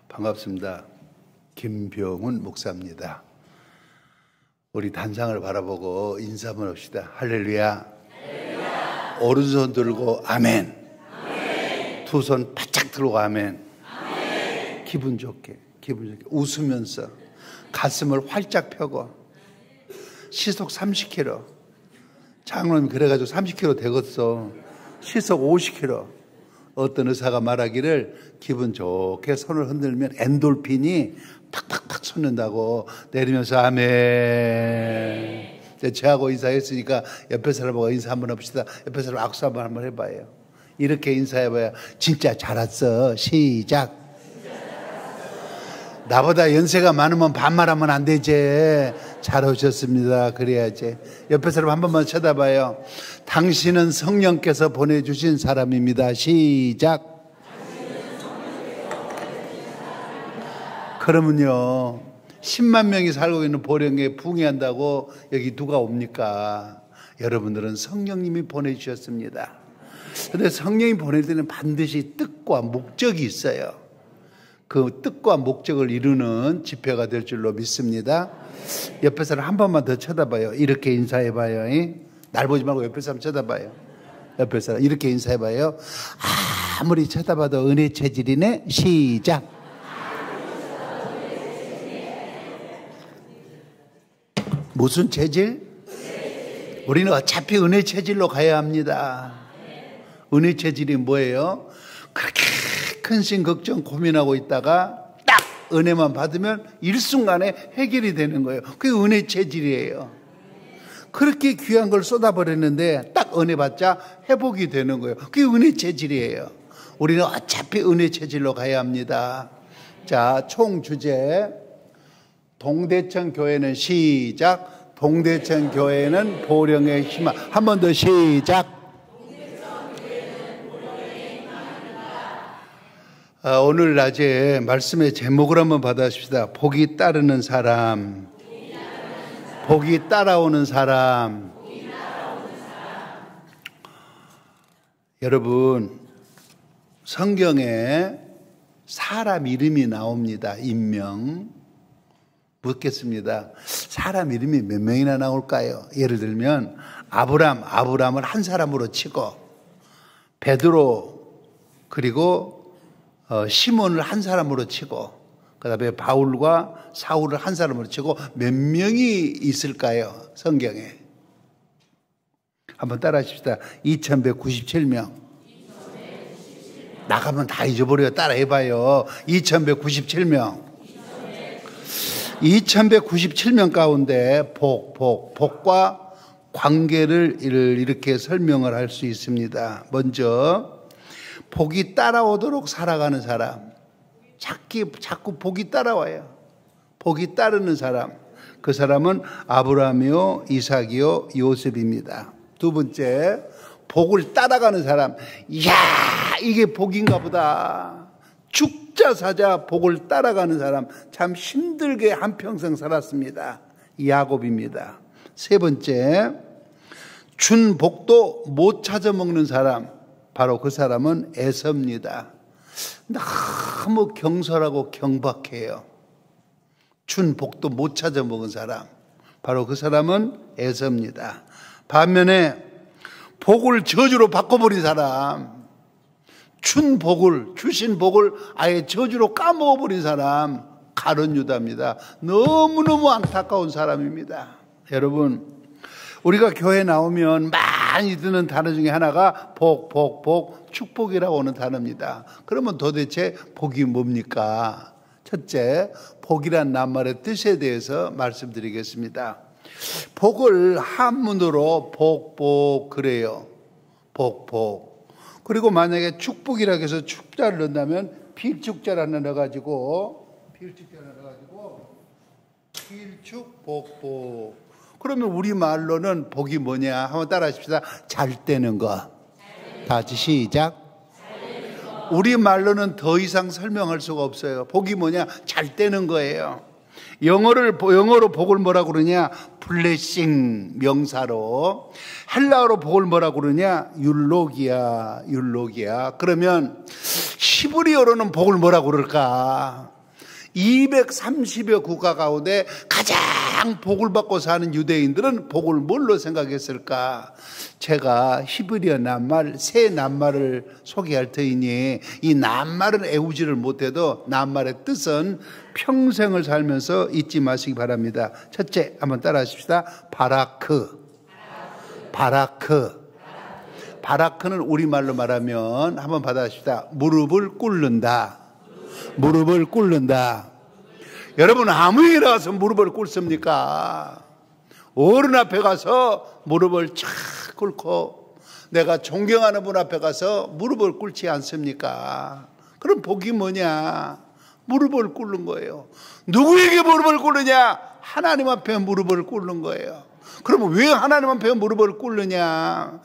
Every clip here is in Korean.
반갑습니다. 김병훈 목사입니다. 우리 단상을 바라보고 인사 한번 합시다. 할렐루야. 할렐루야. 오른손 들고 아멘. 아멘. 두 손 바짝 들고 아멘. 아멘. 기분 좋게 웃으면서 가슴을 활짝 펴고 시속 30km. 장로님 그래가지고 30km 되겠어. 시속 50km. 어떤 의사가 말하기를 기분 좋게 손을 흔들면 엔돌핀이 팍팍팍 솟는다고. 내리면서 아멘. 저하고 인사했으니까 옆에 사람하고 인사 한번 합시다. 옆에 사람 악수 한번 해봐요. 이렇게 인사해봐야 진짜 잘 왔어. 시작. 나보다 연세가 많으면 반말하면 안 되지. 잘 오셨습니다. 그래야지. 옆에 사람 한 번만 쳐다봐요. 당신은 성령께서 보내주신 사람입니다. 시작. 그러면요 10만 명이 살고 있는 보령에 붕괴한다고 여기 누가 옵니까? 여러분들은 성령님이 보내주셨습니다. 그런데 성령이 보낼 때는 반드시 뜻과 목적이 있어요. 그 뜻과 목적을 이루는 집회가 될 줄로 믿습니다. 옆에 사람 한 번만 더 쳐다봐요. 이렇게 인사해봐요. 날 보지 말고 옆에 사람 쳐다봐요. 옆에 사람 이렇게 인사해봐요. 아무리 쳐다봐도 은혜 체질이네. 시작. 무슨 체질? 우리는 어차피 은혜 체질로 가야 합니다. 은혜 체질이 뭐예요? 그렇게 큰 심 걱정 고민하고 있다가 딱 은혜만 받으면 일순간에 해결이 되는 거예요. 그게 은혜 체질이에요. 그렇게 귀한 걸 쏟아버렸는데 딱 은혜 받자 회복이 되는 거예요. 그게 은혜 체질이에요. 우리는 어차피 은혜 체질로 가야 합니다. 자, 총 주제 동대천 교회는 시작. 동대천 교회는 보령의 희망. 한 번 더 시작. 오늘 낮에 말씀의 제목을 한번 받아십시다. 복이 따르는 사람. 복이 따라오는 사람. 여러분, 성경에 사람 이름이 나옵니다. 인명. 묻겠습니다. 사람 이름이 몇 명이나 나올까요? 예를 들면 아브람을 한 사람으로 치고 베드로 그리고 시몬을 한 사람으로 치고 그다음에 바울과 사울을 한 사람으로 치고 몇 명이 있을까요? 성경에. 한번 따라 하십시다. 2197명. 나가면 다 잊어버려요. 따라 해봐요. 2197명. 2197명 가운데 복과 관계를 이렇게 설명을 할 수 있습니다. 먼저 복이 따라오도록 살아가는 사람. 자꾸 복이 따라와요. 복이 따르는 사람. 그 사람은 아브라함이요, 이삭이요, 요셉입니다. 두 번째, 복을 따라가는 사람. 이야, 이게 복인가 보다. 죽자 사자 복을 따라가는 사람. 참 힘들게 한평생 살았습니다. 야곱입니다. 세 번째, 준 복도 못 찾아 먹는 사람. 바로 그 사람은 에서입니다. 너무 경솔하고 경박해요. 준 복도 못 찾아 먹은 사람. 바로 그 사람은 에서입니다. 반면에 복을 저주로 바꿔버린 사람. 주신 복을 아예 저주로 까먹어버린 사람, 가룟 유다입니다. 너무너무 안타까운 사람입니다. 여러분, 우리가 교회 나오면 많이 듣는 단어 중에 하나가 복, 축복이라고 하는 단어입니다. 그러면 도대체 복이 뭡니까? 첫째, 복이란 낱말의 뜻에 대해서 말씀드리겠습니다. 복을 한문으로 복 그래요. 복. 그리고 만약에 축복이라고 해서 축자를 넣는다면 필축자를 넣어가지고 필축 복. 그러면 우리말로는 복이 뭐냐? 한번 따라 하십시다. 잘 되는 거. 다 같이 시작. 우리말로는 더 이상 설명할 수가 없어요. 복이 뭐냐? 잘 되는 거예요. 영어로 복을 뭐라고 그러냐? 블레싱 명사로. 헬라어로 복을 뭐라고 그러냐? 율로기아. 그러면 히브리어로는 복을 뭐라고 그럴까? 230여 국가 가운데 가장 복을 받고 사는 유대인들은 복을 뭘로 생각했을까? 제가 히브리어 낱말, 새 낱말을 소개할 터이니 이 낱말은 애우지를 못해도 낱말의 뜻은 평생을 살면서 잊지 마시기 바랍니다. 첫째, 한번 따라 하십시다. 바라크. 바라크는 우리말로 말하면 한번 받아십시다. 무릎을 꿇는다. 무릎을 꿇는다. 여러분, 아무 일에 가서 무릎을 꿇습니까? 어른 앞에 가서 무릎을 착 꿇고 내가 존경하는 분 앞에 가서 무릎을 꿇지 않습니까? 그럼 복이 뭐냐? 무릎을 꿇는 거예요. 누구에게 무릎을 꿇느냐? 하나님 앞에 무릎을 꿇는 거예요. 그러면 왜 하나님 앞에 무릎을 꿇느냐?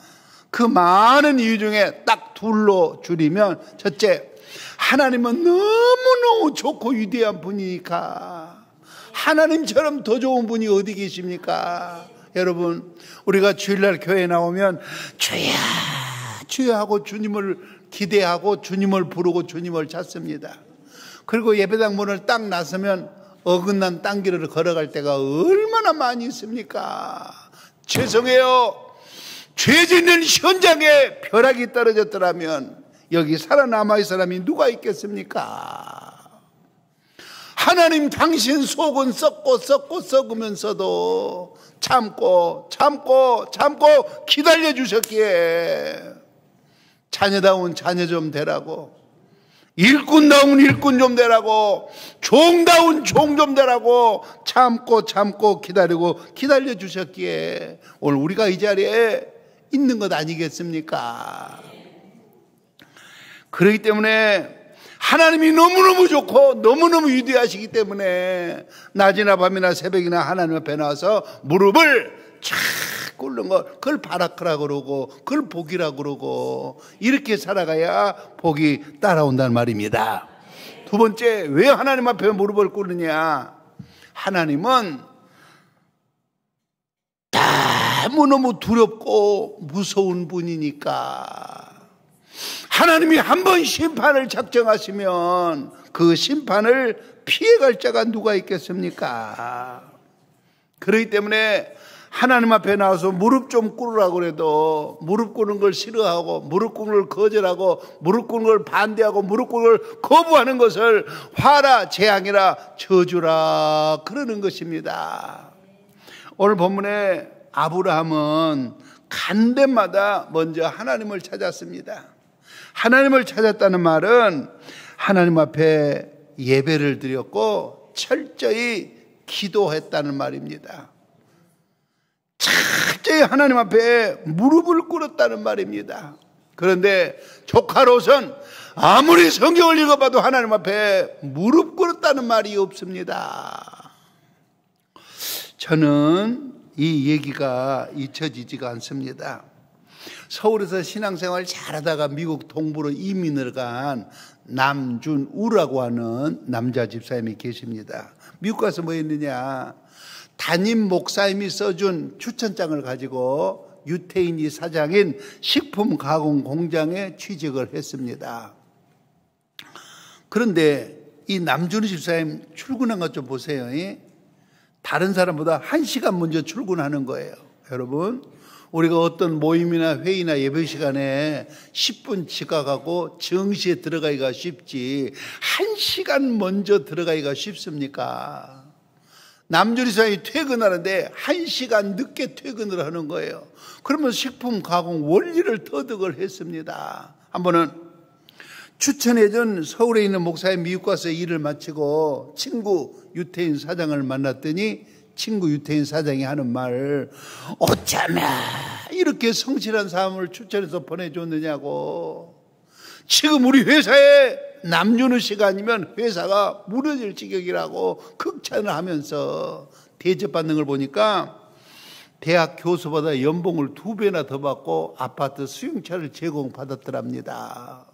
그 많은 이유 중에 딱 둘로 줄이면, 첫째, 하나님은 너무너무 좋고 위대한 분이니까. 하나님처럼 더 좋은 분이 어디 계십니까? 여러분, 우리가 주일날 교회에 나오면 주야 주야 하고 주님을 기대하고 주님을 부르고 주님을 찾습니다. 그리고 예배당 문을 딱 나서면 어긋난 땅길을 걸어갈 때가 얼마나 많이 있습니까? 죄송해요. 죄 짓는 현장에 벼락이 떨어졌더라면 여기 살아남아있을 사람이 누가 있겠습니까? 하나님, 당신 속은 썩고 썩으면서도 참고 기다려 주셨기에 자녀다운 자녀 좀 되라고, 일꾼다운 일꾼 좀 되라고, 종다운 종 좀 되라고 참고 기다려 주셨기에 오늘 우리가 이 자리에 있는 것 아니겠습니까? 그렇기 때문에 하나님이 너무너무 좋고 너무너무 위대하시기 때문에 낮이나 밤이나 새벽이나 하나님 앞에 나와서 무릎을 쫙 꿇는 거, 그걸 바라크라고 그러고 그걸 복이라고 그러고, 이렇게 살아가야 복이 따라온다는 말입니다. 두 번째, 왜 하나님 앞에 무릎을 꿇느냐? 하나님은 너무너무 두렵고 무서운 분이니까. 하나님이 한 번 심판을 작정하시면 그 심판을 피해갈 자가 누가 있겠습니까? 그렇기 때문에 하나님 앞에 나와서 무릎 좀 꿇으라고 그래도 무릎 꿇는 걸 싫어하고 무릎 꿇는 걸 거절하고 무릎 꿇는 걸 반대하고 무릎 꿇는 걸 거부하는 것을 화라, 재앙이라, 저주라 그러는 것입니다. 오늘 본문에 아브라함은 간 데마다 먼저 하나님을 찾았습니다. 하나님을 찾았다는 말은 하나님 앞에 예배를 드렸고 철저히 기도했다는 말입니다. 철저히 하나님 앞에 무릎을 꿇었다는 말입니다. 그런데 조카 롯은 아무리 성경을 읽어봐도 하나님 앞에 무릎 꿇었다는 말이 없습니다. 저는 이 얘기가 잊혀지지가 않습니다. 서울에서 신앙생활 잘하다가 미국 동부로 이민을 간 남준우라고 하는 남자 집사님이 계십니다. 미국 가서 뭐 했느냐, 담임 목사님이 써준 추천장을 가지고 유태인이 사장인 식품 가공 공장에 취직을 했습니다. 그런데 이 남준우 집사님 출근한 것 좀 보세요. 다른 사람보다 1시간 먼저 출근하는 거예요. 여러분, 우리가 어떤 모임이나 회의나 예배 시간에 10분 지각하고 정시에 들어가기가 쉽지 1시간 먼저 들어가기가 쉽습니까? 남준우 집사님이 퇴근하는데 1시간 늦게 퇴근을 하는 거예요. 그러면 식품 가공 원리를 터득을 했습니다. 한 번은 추천해준 서울에 있는 목사님 미국 가서 일을 마치고 친구 유태인 사장을 만났더니 친구 유태인 사장이 하는 말, 어쩌면 이렇게 성실한 사람을 추천해서 보내줬느냐고. 지금 우리 회사에 남준우 씨가 아니면 회사가 무너질 지경이라고 극찬을 하면서 대접받는 걸 보니까 대학 교수보다 연봉을 2배나 더 받고 아파트 수용차를 제공받았더랍니다.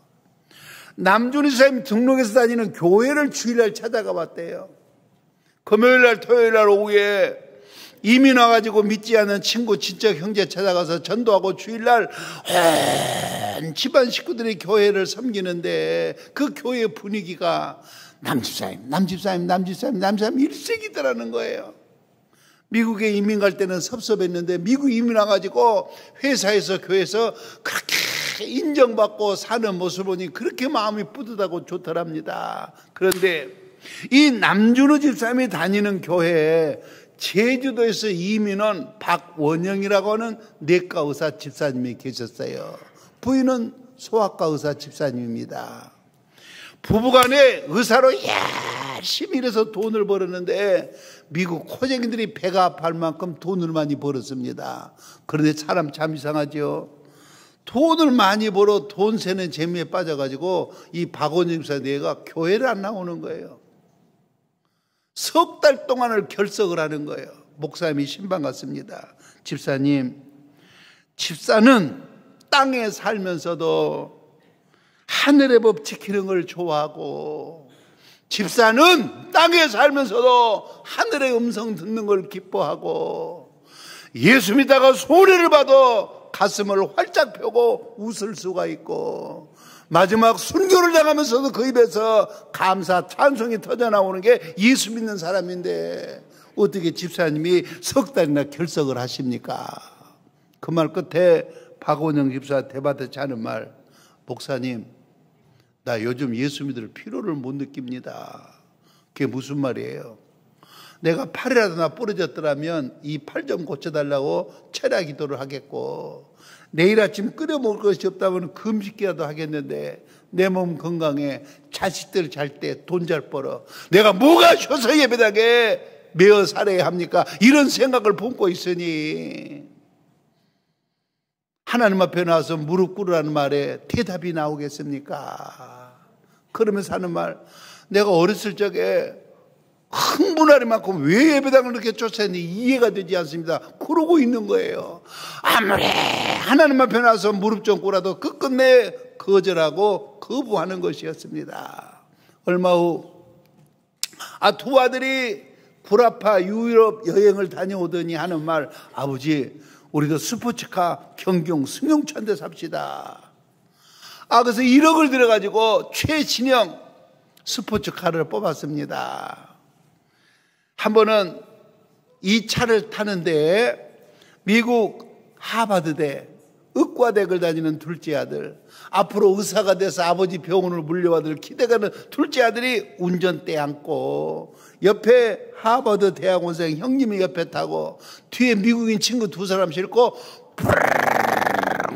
남준우 사람이 등록해서 다니는 교회를 주일날 찾아가 봤대요. 금요일날 토요일날 오후에 이민 와가지고 믿지 않는 친구, 친척, 형제 찾아가서 전도하고 주일날 온 집안 식구들이 교회를 섬기는데 그 교회 분위기가 남집사님 일색이더라는 거예요. 미국에 이민 갈 때는 섭섭했는데 미국 이민 와가지고 회사에서 교회에서 그렇게 인정받고 사는 모습을 보니 그렇게 마음이 뿌듯하고 좋더랍니다. 그런데 이 남준호 집사님이 다니는 교회에 제주도에서 이민 온 박원영이라고 하는 내과 의사 집사님이 계셨어요. 부인은 소아과 의사 집사님입니다. 부부간에 의사로 열심히 일해서 돈을 벌었는데 미국 코쟁이들이 배가 아파할 만큼 돈을 많이 벌었습니다. 그런데 사람 참 이상하죠. 돈을 많이 벌어 돈 세는 재미에 빠져가지고 이 박원영 집사 내가 교회를 안 나오는 거예요. 석 달 동안을 결석을 하는 거예요. 목사님이 신방 갔습니다. 집사님, 집사는 땅에 살면서도 하늘의 법 지키는 걸 좋아하고 집사는 땅에 살면서도 하늘의 음성 듣는 걸 기뻐하고 예수 믿다가 손해를 봐도 가슴을 활짝 펴고 웃을 수가 있고 마지막 순교를 당하면서도 그 입에서 감사 찬송이 터져나오는 게 예수 믿는 사람인데 어떻게 집사님이 석 달이나 결석을 하십니까? 그 말 끝에 박원영 집사 대밭에 하는 말, 목사님 나 요즘 예수 믿을 필요를 못 느낍니다. 그게 무슨 말이에요? 내가 팔이라도 나 부러졌더라면 이 팔 좀 고쳐달라고 철야 기도를 하겠고 내일 아침 끓여 먹을 것이 없다면 금식기라도 하겠는데 내 몸 건강에 자식들 잘 때 돈 잘 벌어 내가 뭐가 쉬어서 예배당에 매어 살아야 합니까? 이런 생각을 품고 있으니 하나님 앞에 나와서 무릎 꿇으라는 말에 대답이 나오겠습니까? 그러면서 하는 말, 내가 어렸을 적에 흥분할 만큼 왜 예배당을 그렇게 쫓아냈는지 이해가 되지 않습니다. 그러고 있는 거예요. 아무리 하나님 앞에 나와서 무릎 좀 꿇어도 끝끝내 거절하고 거부하는 것이었습니다. 얼마 후 두 아들이 구라파 유럽 여행을 다녀오더니 하는 말, 아버지 우리도 스포츠카 경경 승용차인데 삽시다. 그래서 1억을 들여가지고 최신형 스포츠카를 뽑았습니다. 한 번은 이 차를 타는데 미국 하버드대 의과대학을 다니는 둘째 아들, 앞으로 의사가 돼서 아버지 병원을 물려받을 기대가는 둘째 아들이 운전대 앉고 옆에 하버드 대학원생 형님이 옆에 타고 뒤에 미국인 친구 두 사람 싣고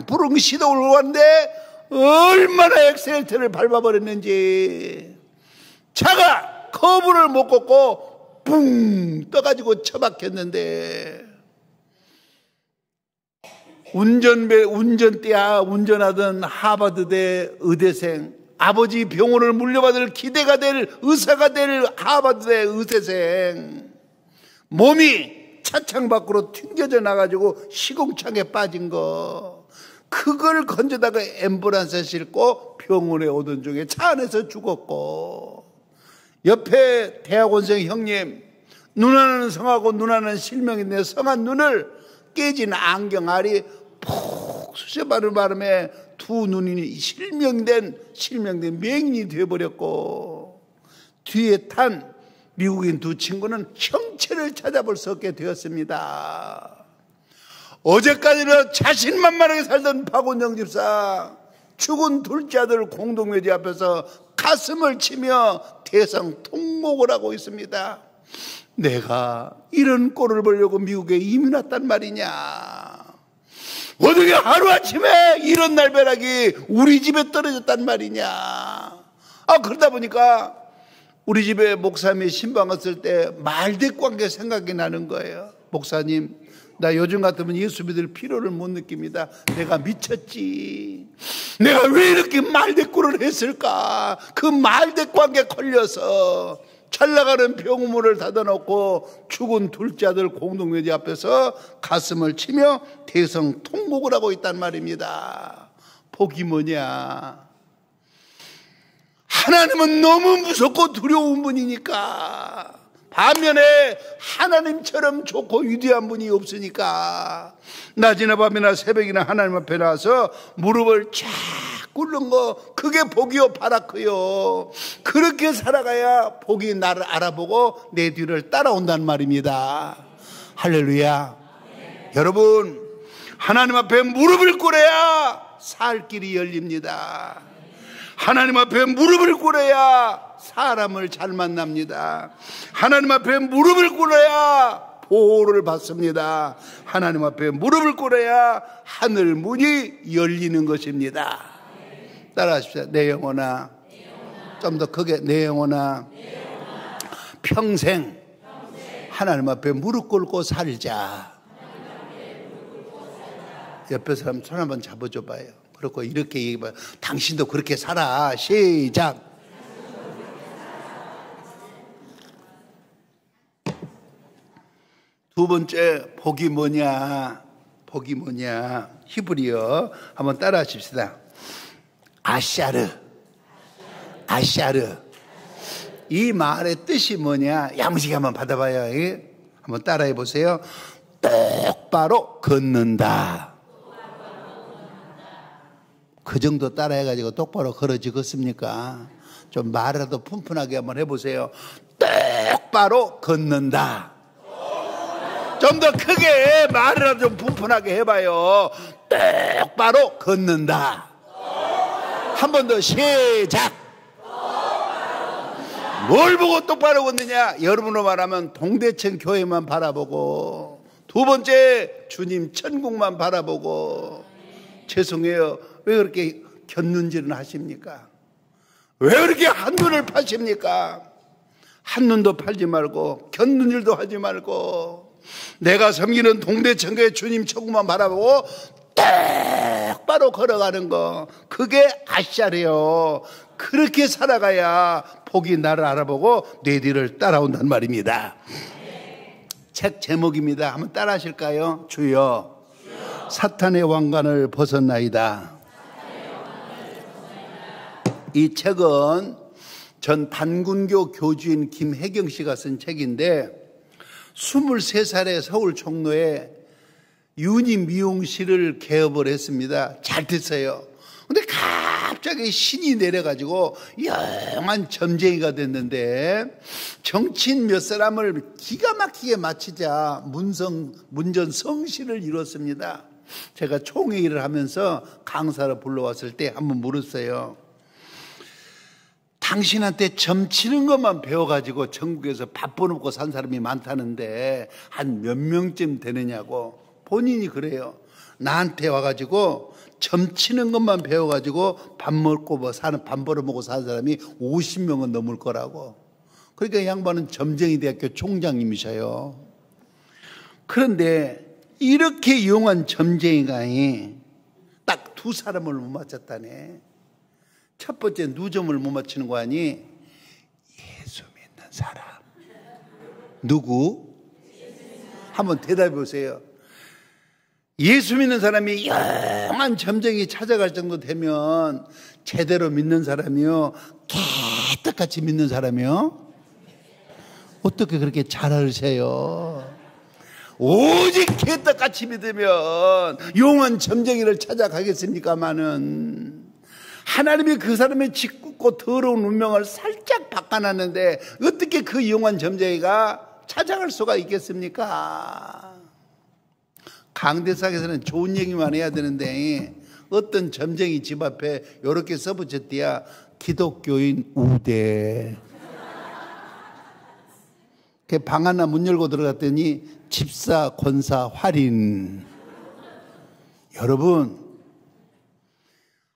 부릉 시동을 왔는데 얼마나 엑셀터를 밟아버렸는지 차가 커브를 못 걷고 붕 떠가지고 처박혔는데 운전하던 하버드대 의대생, 아버지 병원을 물려받을 기대가 될 의사가 될 하버드대 의대생 몸이 차창 밖으로 튕겨져 나가지고 시궁창에 빠진 거, 그걸 건져다가 앰뷸런스에 싣고 병원에 오던 중에 차 안에서 죽었고, 옆에 대학원생 형님, 누나는 성하고 누나는 실명인데 성한 눈을 깨진 안경알이 푹 쑤셔바른 바람에 두 눈이 실명된 맹인이 되어버렸고, 뒤에 탄 미국인 두 친구는 형체를 찾아볼 수 없게 되었습니다. 어제까지는 자신만만하게 살던 박원영 집사, 죽은 둘째 아들 공동묘지 앞에서 가슴을 치며 대성통곡을 하고 있습니다. 내가 이런 꼴을 보려고 미국에 이민 왔단 말이냐, 어떻게 하루아침에 이런 날벼락이 우리 집에 떨어졌단 말이냐. 그러다 보니까 우리 집에 목사님이 신방 왔을 때 말대꾸한 게 생각이 나는 거예요. 목사님, 나 요즘 같으면 예수 믿을 필요를 못 느낍니다. 내가 미쳤지. 내가 왜 이렇게 말대꾸를 했을까. 그 말대꾸한 게 걸려서 잘나가는 병원문을 닫아놓고 죽은 둘째 아들 공동묘지 앞에서 가슴을 치며 대성통곡을 하고 있단 말입니다. 복이 뭐냐? 하나님은 너무 무섭고 두려운 분이니까 반면에 하나님처럼 좋고 위대한 분이 없으니까 낮이나 밤이나 새벽이나 하나님 앞에 나와서 무릎을 쫙 꿇는 거, 그게 복이요 바라크요. 그렇게 살아가야 복이 나를 알아보고 내 뒤를 따라온다는 말입니다. 할렐루야. 여러분, 하나님 앞에 무릎을 꿇어야 살 길이 열립니다. 하나님 앞에 무릎을 꿇어야 사람을 잘 만납니다. 하나님 앞에 무릎을 꿇어야 보호를 받습니다. 하나님 앞에 무릎을 꿇어야 하늘 문이 열리는 것입니다. 따라하십시오. 내 영혼아, 좀 더 크게, 내 영혼아, 평생 하나님 앞에 무릎 꿇고 살자. 옆에 사람 손 한번 잡아줘 봐요. 그렇고 이렇게 얘기해봐요. 당신도 그렇게 살아. 시작. 두 번째, 복이 뭐냐? 복이 뭐냐? 히브리어 한번 따라 하십시다. 아샤르. 아샤르. 이 말의 뜻이 뭐냐? 야무지게 한번 받아봐요. 한번 따라해 보세요. 똑바로 걷는다. 그 정도 따라해가지고 똑바로 걸어지겠습니까? 좀 말이라도 푼푼하게 한번 해보세요. 똑바로 걷는다. 좀 더 크게 말이라도 좀 푼푼하게 해봐요. 똑바로 걷는다. 한 번 더 시작. 뭘 보고 똑바로 걷느냐? 여러분으로 말하면 동대천 교회만 바라보고, 두 번째 주님 천국만 바라보고. 죄송해요. 왜 그렇게 곁눈질을 하십니까? 왜 그렇게 한눈을 파십니까? 한눈도 팔지 말고 곁눈질도 하지 말고 내가 섬기는 동대천교회 주님 천국만 바라보고 똑바로 걸어가는 거, 그게 아샤래요. 그렇게 살아가야 복이 나를 알아보고 내 뒤를 따라온단 말입니다. 책 제목입니다. 한번 따라 하실까요? 주여 사탄의 왕관을 벗었나이다. 이 책은 전 단군교 교주인 김혜경 씨가 쓴 책인데 23살에 서울 종로에 유니 미용실을 개업을 했습니다. 잘 됐어요. 근데 갑자기 신이 내려가지고 영한 점쟁이가 됐는데 정치인 몇 사람을 기가 막히게 마치자 문전 성시를 이뤘습니다. 제가 총회의를 하면서 강사를 불러왔을 때 한번 물었어요. 당신한테 점치는 것만 배워가지고 전국에서 밥 벌어먹고 산 사람이 많다는데 한 몇 명쯤 되느냐고. 본인이 그래요. 나한테 와가지고 점치는 것만 배워가지고 밥 먹고 밥 벌어먹고 사는 사람이 50명은 넘을 거라고. 그러니까 이 양반은 점쟁이대학교 총장님이셔요. 그런데 이렇게 용한 점쟁이가 딱 두 사람을 못 맞췄다네. 첫 번째 누점을 못 맞추는 거 아니? 예수 믿는 사람. 누구? 한번 대답해 보세요. 예수 믿는 사람이 영한 점쟁이 찾아갈 정도 되면 제대로 믿는 사람이요, 개떡같이 믿는 사람이요? 어떻게 그렇게 잘 아세요? 오직 개떡같이 믿으면 용한 점쟁이를 찾아가겠습니까마는 하나님이 그 사람의 짓궂고 더러운 운명을 살짝 바꿔놨는데 어떻게 그 용한 점쟁이가 찾아갈 수가 있겠습니까? 강대상에서는 좋은 얘기만 해야 되는데 어떤 점쟁이 집 앞에 이렇게 써붙였대야 기독교인 우대. 방 하나 문 열고 들어갔더니 집사 권사 활인. 여러분,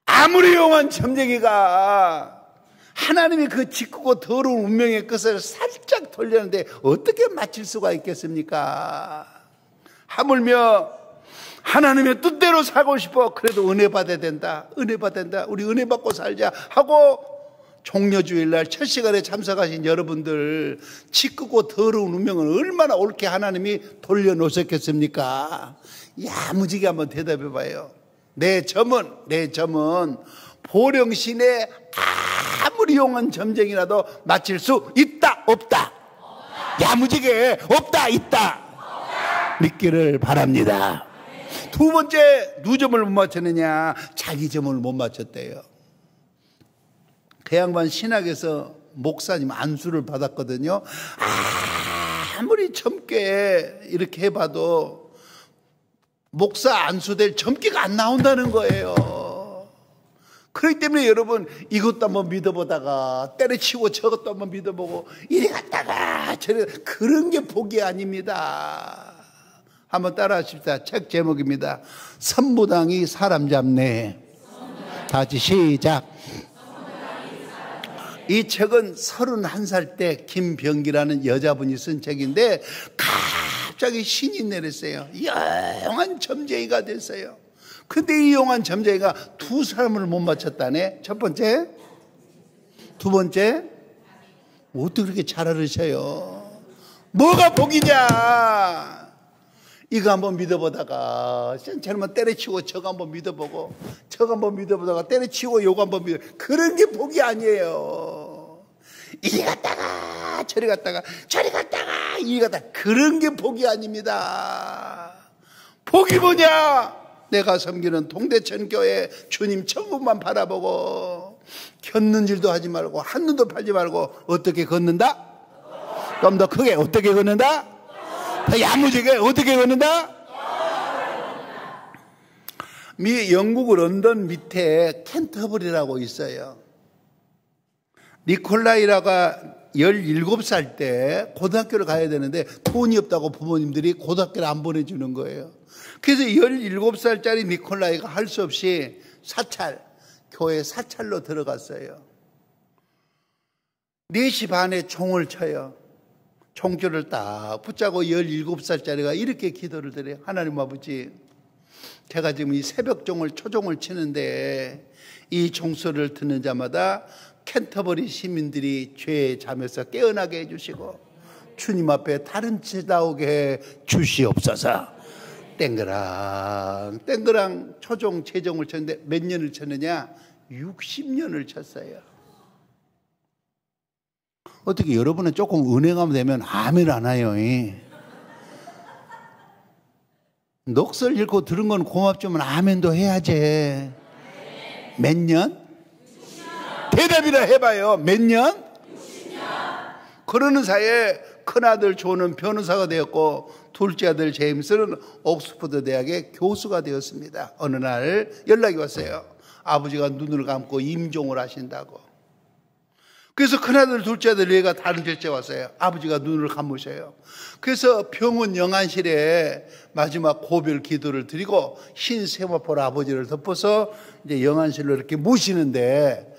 아무리 용한 점쟁이가 하나님이 그 짓궂고 더러운 운명의 끝을 살짝 돌렸는데 어떻게 맞힐 수가 있겠습니까? 하물며 하나님의 뜻대로 살고 싶어. 그래도 은혜 받아야 된다. 은혜 받아야 된다. 우리 은혜 받고 살자 하고 종려주일날 첫 시간에 참석하신 여러분들, 짓궂고 더러운 운명을 얼마나 옳게 하나님이 돌려놓으셨겠습니까? 야무지게 한번 대답해 봐요. 내 점은 보령신의 아무리 용한 점쟁이라도 맞힐 수 있다 없다? 야무지게 없다 있다 믿기를 바랍니다. 두 번째, 누구 점을 못 맞췄느냐? 자기 점을 못 맞췄대요. 그 양반 신학에서 목사님 안수를 받았거든요. 아무리 젊게 이렇게 해봐도 목사 안수될 젊기가 안 나온다는 거예요. 그렇기 때문에 여러분, 이것도 한번 믿어보다가 때려치고 저것도 한번 믿어보고 이래 갔다가 저래, 그런 게 복이 아닙니다. 한번 따라 하십시다. 책 제목입니다. 선무당이 사람 잡네. 다시 시작. 이 책은 31살 때 김병기라는 여자분이 쓴 책인데 갑자기 신이 내렸어요. 영한 점쟁이가 됐어요. 근데 이 영한 점쟁이가 두 사람을 못 맞췄다네. 첫 번째, 두 번째, 어떻게 그렇게 잘 알으셔요? 뭐가 복이냐? 이거 한번 믿어보다가 잘못 때려치고 저거 한번 믿어보고 저거 한번 믿어보다가 때려치고 요거 한번 그런 게 복이 아니에요. 이리 갔다가 저리 갔다가 저리 갔다가 이리 갔다가 그런 게 복이 아닙니다. 복이 뭐냐? 내가 섬기는 동대천교회 주님 천국만 바라보고 곁눈질도 하지 말고 한눈도 팔지 말고 어떻게 걷는다? 좀 더 크게 어떻게 걷는다? 더 야무지게 어떻게 걷는다? 영국 런던 밑에 캔터버리라고 있어요. 니콜라이라가 17살 때 고등학교를 가야 되는데 돈이 없다고 부모님들이 고등학교를 안 보내주는 거예요. 그래서 17살짜리 니콜라이가 할 수 없이 사찰, 교회 사찰로 들어갔어요. 4시 반에 총을 쳐요. 총줄을 딱 붙잡고 17살짜리가 이렇게 기도를 드려요. 하나님 아버지, 제가 지금 이 새벽종을 초종을 치는데 이 종소리를 듣는 자마다 캔터버리 시민들이 죄에 잠에서 깨어나게 해주시고 주님 앞에 다른 치 나오게 주시옵소서. 땡그랑 땡그랑 초종 최종을 쳤는데 몇 년을 쳤느냐? 60년을 쳤어요. 어떻게 여러분은 조금 은행하면 되면 아멘 안 해요? 녹슬 읽고 들은 건 고맙지만 아멘도 해야지. 몇 년? 대답이라 해봐요. 몇 년? 그러는 사이에 큰아들 조는 변호사가 되었고 둘째 아들 제임스는 옥스퍼드 대학의 교수가 되었습니다. 어느 날 연락이 왔어요. 아버지가 눈을 감고 임종을 하신다고. 그래서 큰아들 둘째 아들 얘가 다른 절제 왔어요. 아버지가 눈을 감으셔요. 그래서 병원 영안실에 마지막 고별 기도를 드리고 흰 세마포로 아버지를 덮어서 이제 영안실로 이렇게 모시는데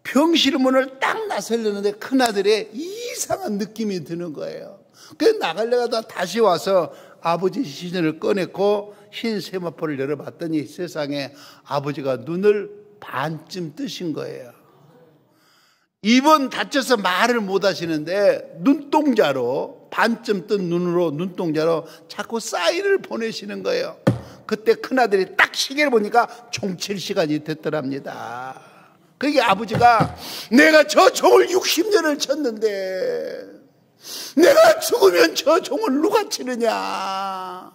병실 문을 딱 나서려는데 큰아들의 이상한 느낌이 드는 거예요. 그래서 나가려다가 다시 와서 아버지 시신을 꺼냈고 흰 세마포를 열어봤더니 세상에 아버지가 눈을 반쯤 뜨신 거예요. 입은 다쳐서 말을 못 하시는데 눈동자로 반쯤 뜬 눈으로 눈동자로 자꾸 사인을 보내시는 거예요. 그때 큰아들이 딱 시계를 보니까 총 칠 시간이 됐더랍니다. 그게 아버지가 내가 저 종을 60년을 쳤는데 내가 죽으면 저 종을 누가 치느냐.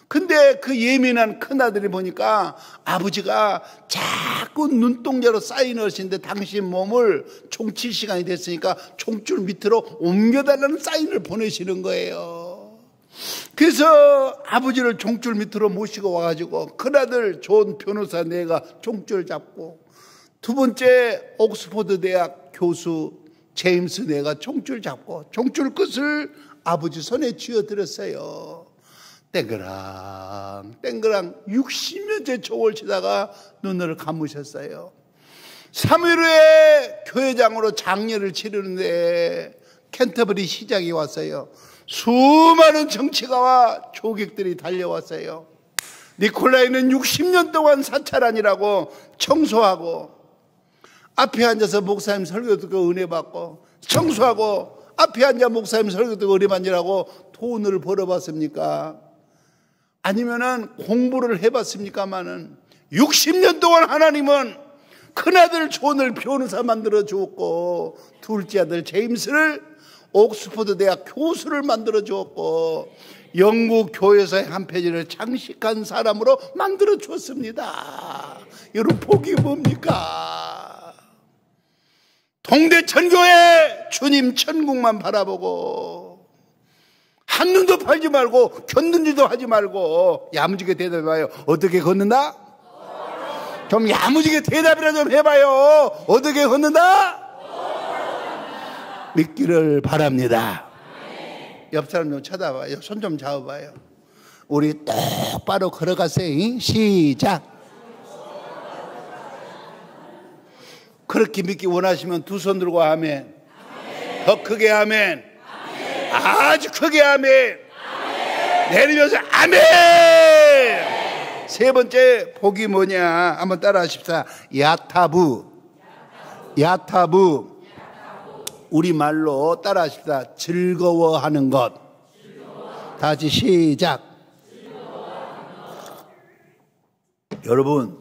근데 그 예민한 큰아들이 보니까 아버지가 자꾸 눈동자로 사인을 하시는데 당신 몸을 총 칠 시간이 됐으니까 총줄 밑으로 옮겨달라는 사인을 보내시는 거예요. 그래서 아버지를 총줄 밑으로 모시고 와가지고 큰아들 존 변호사 내가 총줄 잡고 두 번째 옥스퍼드 대학 교수 제임스 내가 총줄 잡고 총줄 끝을 아버지 손에 쥐어들었어요. 땡그랑 땡그랑 60년째 총을 치다가 눈을 감으셨어요. 3일 후에 교회장으로 장례를 치르는데 캔터버리 시장이 왔어요. 수많은 정치가와 조객들이 달려왔어요. 니콜라이는 60년 동안 사찰하니라고 청소하고 앞에 앉아서 목사님 설교 듣고 은혜 받고 청소하고 앞에 앉아 목사님 설교 듣고 은혜 받으라고 돈을 벌어봤습니까? 아니면은 공부를 해봤습니까마는 60년 동안 하나님은 큰아들 존을 변호사 만들어 주었고 둘째 아들 제임스를 옥스퍼드 대학 교수를 만들어 주었고 영국 교회사의 한 페이지를 장식한 사람으로 만들어 주었습니다. 여러분 복이 뭡니까? 동대천교회 주님 천국만 바라보고 한눈도 팔지 말고 곁눈질도 하지 말고 야무지게 대답해봐요. 어떻게 걷는다? 좀 야무지게 대답이나 좀 해봐요. 어떻게 걷는다? 믿기를 바랍니다. 옆 사람 좀 쳐다봐요. 손 좀 잡아봐요. 우리 똑바로 걸어가세요. 시작. 그렇게 믿기 원하시면 두 손 들고 아멘. 더 크게 아멘. 아주 크게 아멘. 내리면서 아멘. 세 번째 복이 뭐냐? 한번 따라 하십시다. 야타부. 야타부. 우리말로 따라 하십시다. 즐거워하는 것. 다시 시작. 여러분,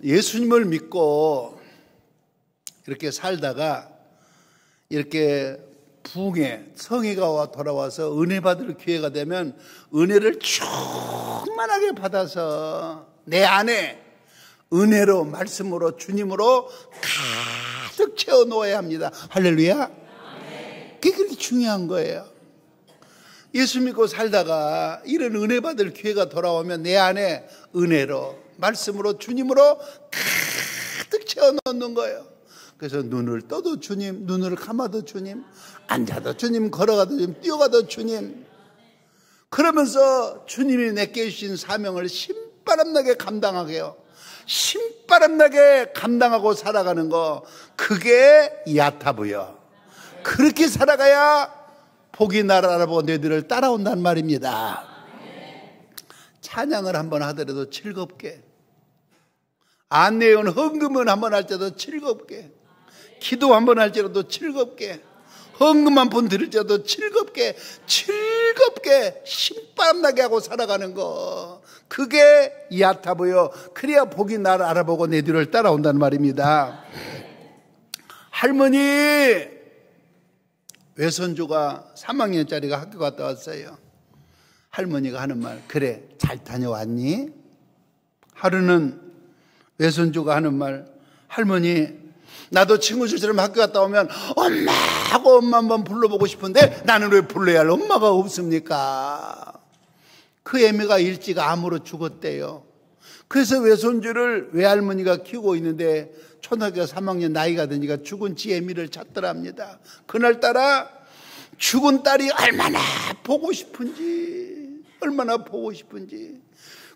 예수님을 믿고 이렇게 살다가 이렇게 부흥에 성회가 돌아와서 은혜 받을 기회가 되면 은혜를 충만하게 받아서 내 안에 은혜로 말씀으로 주님으로 가득 채워 놓아야 합니다. 할렐루야. 그게 그렇게 중요한 거예요. 예수 믿고 살다가 이런 은혜 받을 기회가 돌아오면 내 안에 은혜로 말씀으로 주님으로 가득 채워 넣는 거예요. 그래서 눈을 떠도 주님, 눈을 감아도 주님, 앉아도 주님, 걸어가도 주님, 뛰어가도 주님. 그러면서 주님이 내게 주신 사명을 신바람나게 감당하게요. 신바람나게 감당하고 살아가는 거, 그게 야타부요. 그렇게 살아가야 복이 나를 알아보고 너희들을 따라온단 말입니다. 찬양을 한번 하더라도 즐겁게, 안내원 헌금을 한번 할 때도 즐겁게, 기도 한번 할 때도 즐겁게, 헌금 한 번 드릴 때도 즐겁게 신바람나게 하고 살아가는 거, 그게 야타부요. 그래야 복이 나를 알아보고 내 뒤를 따라온다는 말입니다. 할머니 외손주가 3학년짜리가 학교 갔다 왔어요. 할머니가 하는 말, 그래 잘 다녀왔니? 하루는 외손주가 하는 말, 할머니 나도 친구들처럼 학교 갔다 오면 엄마 하고 엄마 한번 불러보고 싶은데 나는 왜 불러야 할 엄마가 없습니까? 그 애미가 일찍 암으로 죽었대요. 그래서 외손주를 외할머니가 키우고 있는데 초등학교 3학년 나이가 되니까 죽은 지 애미를 찾더랍니다. 그날따라 죽은 딸이 얼마나 보고 싶은지,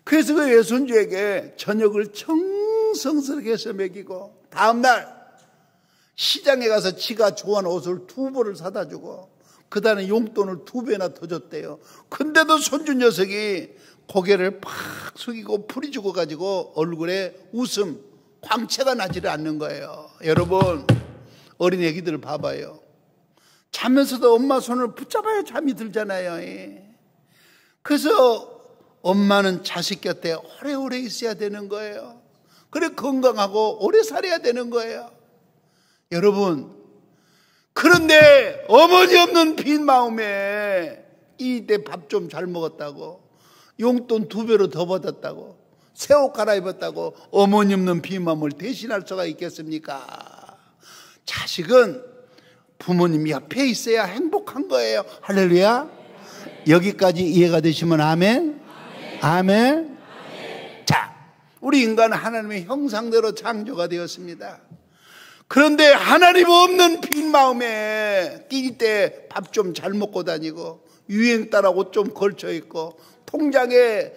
그래서 그 외손주에게 저녁을 정성스럽게 해서 먹이고 다음날 시장에 가서 지가 좋아하는 옷을 2벌을 사다 주고 그 다음에 용돈을 2배나 더 줬대요. 근데도 손주 녀석이 고개를 팍 숙이고 풀이 죽어가지고 얼굴에 웃음, 광채가 나지를 않는 거예요. 여러분, 어린 애기들 봐봐요. 자면서도 엄마 손을 붙잡아야 잠이 들잖아요. 그래서 엄마는 자식 곁에 오래오래 있어야 되는 거예요. 그래 건강하고 오래 살아야 되는 거예요. 여러분, 그런데 어머니 없는 빈 마음에 이때 밥 좀 잘 먹었다고, 용돈 2배로 더 받았다고, 새 옷 갈아입었다고 어머니 없는 빈 마음을 대신할 수가 있겠습니까? 자식은 부모님 옆에 있어야 행복한 거예요. 할렐루야. 여기까지 이해가 되시면 아멘. 아멘. 자, 우리 인간은 하나님의 형상대로 창조가 되었습니다. 그런데 하나님 없는 빈 마음에 끼니 때 밥 좀 잘 먹고 다니고 유행 따라 옷 좀 걸쳐 입고 통장에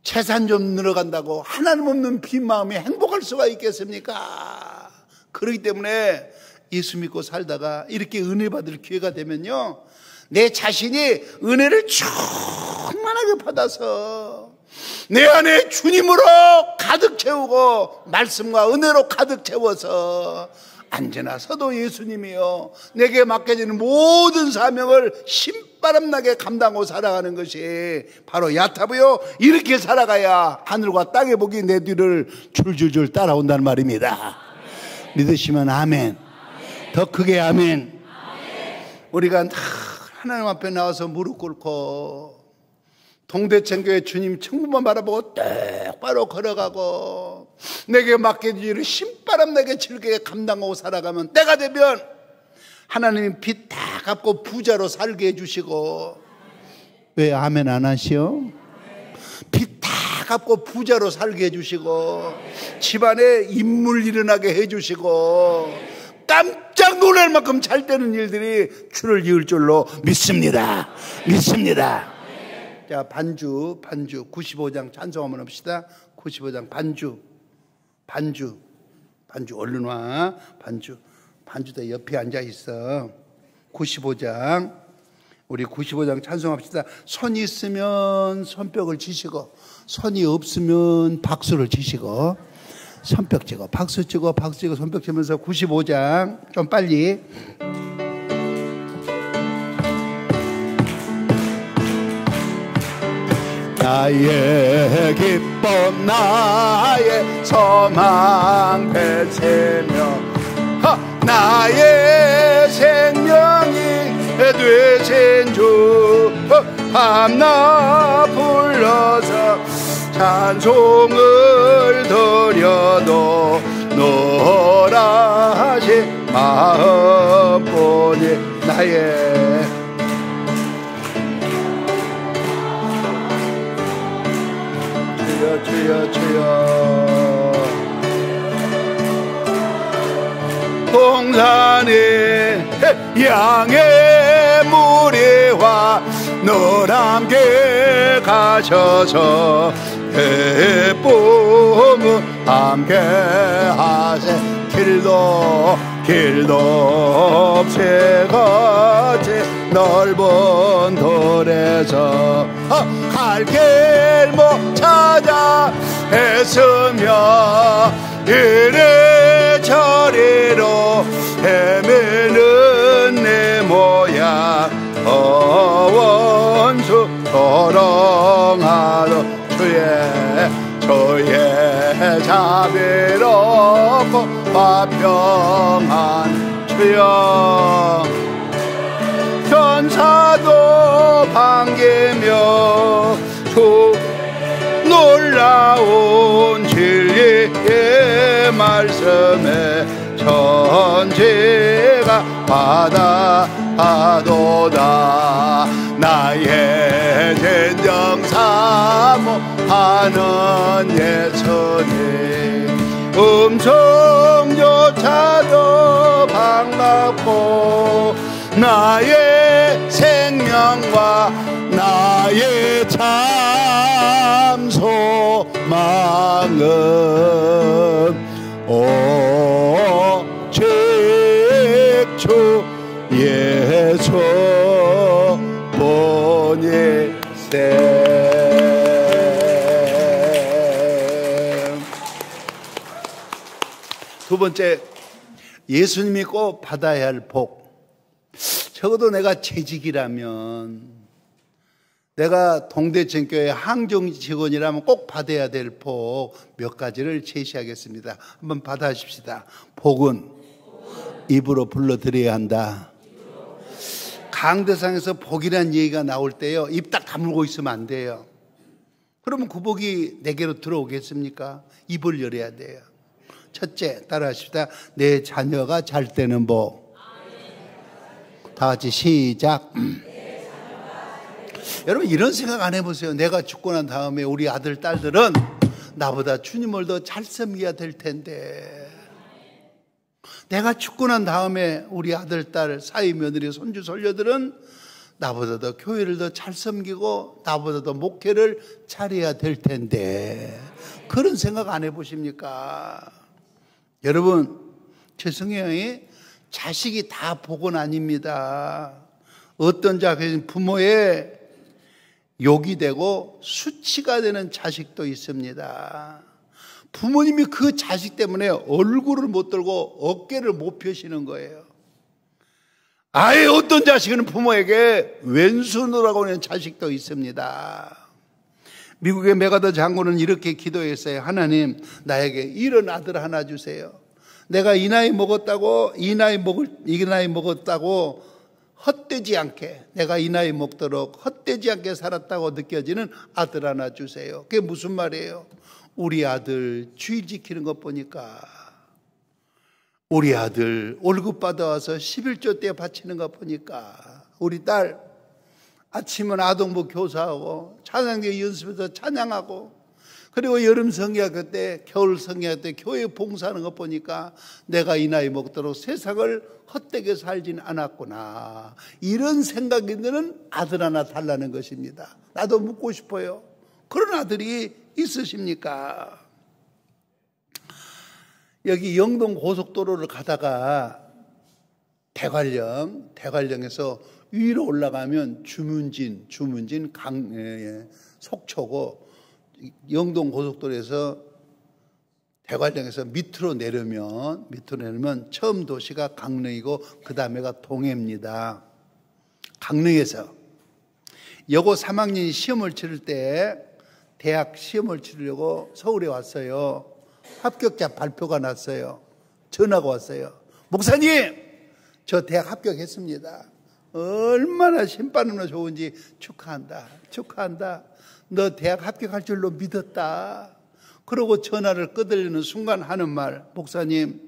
재산 좀 늘어간다고 하나님 없는 빈 마음에 행복할 수가 있겠습니까? 그렇기 때문에 예수 믿고 살다가 이렇게 은혜 받을 기회가 되면요, 내 자신이 은혜를 충만하게 받아서 내 안에 주님으로 가득 채우고 말씀과 은혜로 가득 채워서 언제나 서도 예수님이요 내게 맡겨지는 모든 사명을 신바람나게 감당하고 살아가는 것이 바로 야타부요. 이렇게 살아가야 하늘과 땅의 복이 내 뒤를 줄줄줄 따라온다는 말입니다. 믿으시면 아멘. 더 크게 아멘. 우리가 하나님 앞에 나와서 무릎 꿇고 동대천교회 주님 천국만 바라보고 똑바로 걸어가고 내게 맡겨진 일을 신바람 내게 즐겁게 감당하고 살아가면 때가 되면 하나님이 빚 다 갚고 부자로 살게 해주시고, 왜 아멘 안 하시오? 빚 다 갚고 부자로 살게 해주시고 집안에 인물 일어나게 해주시고 깜짝 놀랄 만큼 잘 되는 일들이 주를 이을 줄로 믿습니다. 믿습니다. 자, 반주 95장 찬송 한번 합시다. 95장 반주 얼른 와. 반주도 옆에 앉아 있어. 95장 우리 95장 찬송합시다. 손이 있으면 손뼉을 치시고 손이 없으면 박수를 치시고 손뼉 치고 박수 치고 손뼉 치면서 95장 좀 빨리. 나의 기쁨 나의 소망 되시며 나의 생명이 되신 주 밤낮 불러서 찬송을 드려도 노라하신 마음뿐이 나의 주여 동산에 양의 무리와 너랑 함께 가셔서 기쁨을 함께 하세. 길도 새같이 넓은 돌에서 갈 길 못 찾아 애쓰며 이래저래로 헤매는 내 모양 원수 도롱하러 주의 자비롭고 화평한 주여 천사도 반기며 놀라운 진리의 말씀에 천지가 받아도다. 나의 진정 사모하는 예수님 음성조차도 반갑고 나의 생명과 나의 참 소망은 오직 주 예수 뿐일세. 두 번째, 예수님이 꼭 받아야 할 복. 적어도 내가 재직이라면, 내가 동대천교회 항정 직원이라면 꼭 받아야 될 복 몇 가지를 제시하겠습니다. 한번 받아십시다. 복은 입으로 불러드려야 한다. 강대상에서 복이라는 얘기가 나올 때요, 입 딱 다물고 있으면 안 돼요. 그러면 그 복이 내게로 들어오겠습니까? 입을 열어야 돼요. 첫째, 따라하십시다. 내 자녀가 잘 되는 복. 다 같이 시작. 여러분, 이런 생각 안 해보세요? 내가 죽고 난 다음에 우리 아들, 딸들은 나보다 주님을 더 잘 섬겨야 될 텐데, 내가 죽고 난 다음에 우리 아들, 딸, 사위, 며느리, 손주, 손녀들은 나보다 더 교회를 더 잘 섬기고 나보다 더 목회를 잘해야 될 텐데, 그런 생각 안 해보십니까? 여러분, 죄송해요. 자식이 다 복은 아닙니다. 어떤 자식은 부모의 욕이 되고 수치가 되는 자식도 있습니다. 부모님이 그 자식 때문에 얼굴을 못 들고 어깨를 못 펴시는 거예요. 아예 어떤 자식은 부모에게 왼손으로라고 하는 자식도 있습니다. 미국의 메가더 장군은 이렇게 기도했어요. 하나님, 나에게 이런 아들 하나 주세요. 내가 이 나이 먹었다고 헛되지 않게, 내가 이 나이 먹도록 헛되지 않게 살았다고 느껴지는 아들 하나 주세요. 그게 무슨 말이에요? 우리 아들 주일 지키는 것 보니까, 우리 아들 월급 받아와서 11조 때 바치는 것 보니까, 우리 딸 아침은 아동부 교사하고 찬양대 연습해서 찬양하고, 그리고 여름 성경학교 때, 겨울 성경학교 때 교회 봉사하는 것 보니까 내가 이 나이 먹도록 세상을 헛되게 살진 않았구나, 이런 생각이 드는 아들 하나 달라는 것입니다. 나도 묻고 싶어요. 그런 아들이 있으십니까? 여기 영동 고속도로를 가다가 대관령에서 위로 올라가면 주문진 속초고, 영동 고속도로에서 대관령에서 밑으로 내려면 처음 도시가 강릉이고 그 다음에가 동해입니다. 강릉에서 여고 3학년이 시험을 치를 때, 대학 시험을 치르려고 서울에 왔어요. 합격자 발표가 났어요. 전화가 왔어요. 목사님, 저 대학 합격했습니다. 얼마나 신바람이 좋은지 축하한다. 너 대학 합격할 줄로 믿었다. 그러고 전화를 끄들리는 순간 하는 말, 목사님,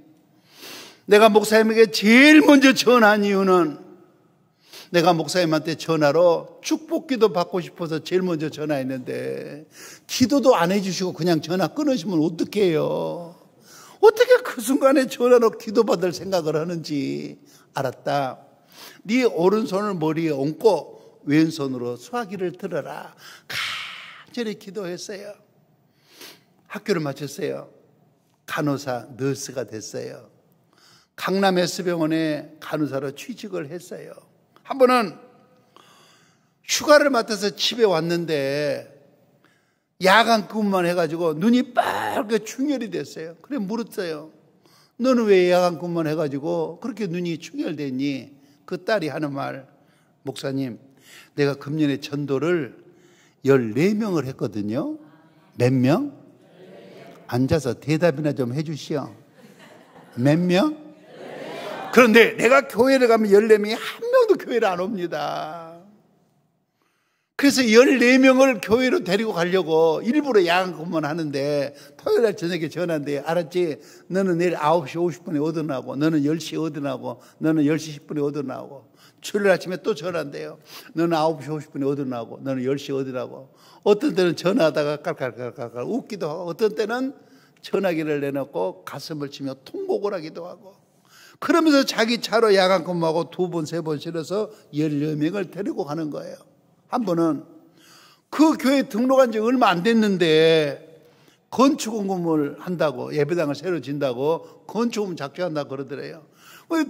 내가 목사님에게 제일 먼저 전화한 이유는 내가 목사님한테 전화로 축복기도 받고 싶어서 제일 먼저 전화했는데 기도도 안 해주시고 그냥 전화 끊으시면 어떡해요? 어떻게 그 순간에 전화로 기도받을 생각을 하는지 알았다. 네 오른손을 머리에 얹고 왼손으로 수화기를 들어라. 간절히 기도했어요. 학교를 마쳤어요. 간호사 너스가 됐어요. 강남 S병원에 간호사로 취직을 했어요. 한 번은 휴가를 맡아서 집에 왔는데 야간 근무만 해가지고 눈이 빨갛게 충혈이 됐어요. 그래 물었어요. 너는 왜 야간 근무만 해가지고 그렇게 눈이 충혈됐니? 그 딸이 하는 말, 목사님, 내가 금년에 전도를 14명을 했거든요. 몇 명? 앉아서 대답이나 좀 해주시오. 몇 명? 그런데 내가 교회를 가면 14명이 한 명도 교회를 안 옵니다. 그래서 14명을 교회로 데리고 가려고 일부러 야간 근무를 하는데 토요일날 저녁에 전화한대. 알았지? 너는 내일 9시 50분에 어디 나오고, 너는 10시에 어디 나오고, 너는 10시 10분에 어디 나오고. 주일 아침에 또 전화한대요. 너는 9시 50분에 어디 나오고, 너는 10시에 어디 나오고. 어떤 때는 전화하다가 깔깔깔깔 웃기도 하고, 어떤 때는 전화기를 내놓고 가슴을 치며 통곡을 하기도 하고, 그러면서 자기 차로 야간 근무하고 2번, 3번 실어서 14명을 데리고 가는 거예요. 한 번은 그 교회 등록한 지 얼마 안 됐는데 건축공금을 한다고, 예배당을 새로 진다고 건축금 작정한다고 그러더래요.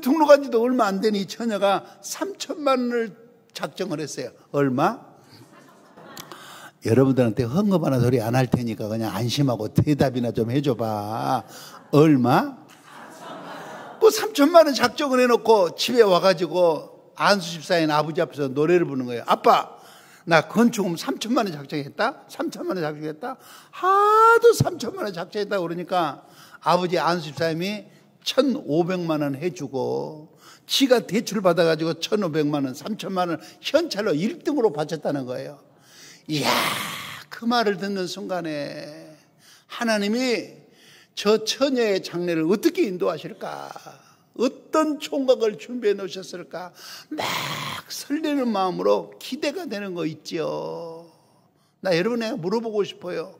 등록한 지도 얼마 안 된 이 처녀가 3천만 원을 작정을 했어요. 얼마? 여러분들한테 헝금하는 소리 안 할 테니까 그냥 안심하고 대답이나 좀 해줘봐. 얼마? 그 3천만 원 작정을 해놓고 집에 와가지고 안수 집사인 아버지 앞에서 노래를 부르는 거예요. 아빠, 나 건축금 3천만 원 작정했다? 3천만 원 작정했다? 하도 3천만 원 작정했다 그러니까 아버지 안수 집사님이 1,500만 원 해주고 지가 대출 받아가지고 1,500만 원, 3천만 원 현찰로 1등으로 바쳤다는 거예요. 이야, 그 말을 듣는 순간에 하나님이 저 처녀의 장례를 어떻게 인도하실까? 어떤 총각을 준비해 놓으셨을까? 막 설레는 마음으로 기대가 되는 거 있죠. 나 여러분에게 물어보고 싶어요.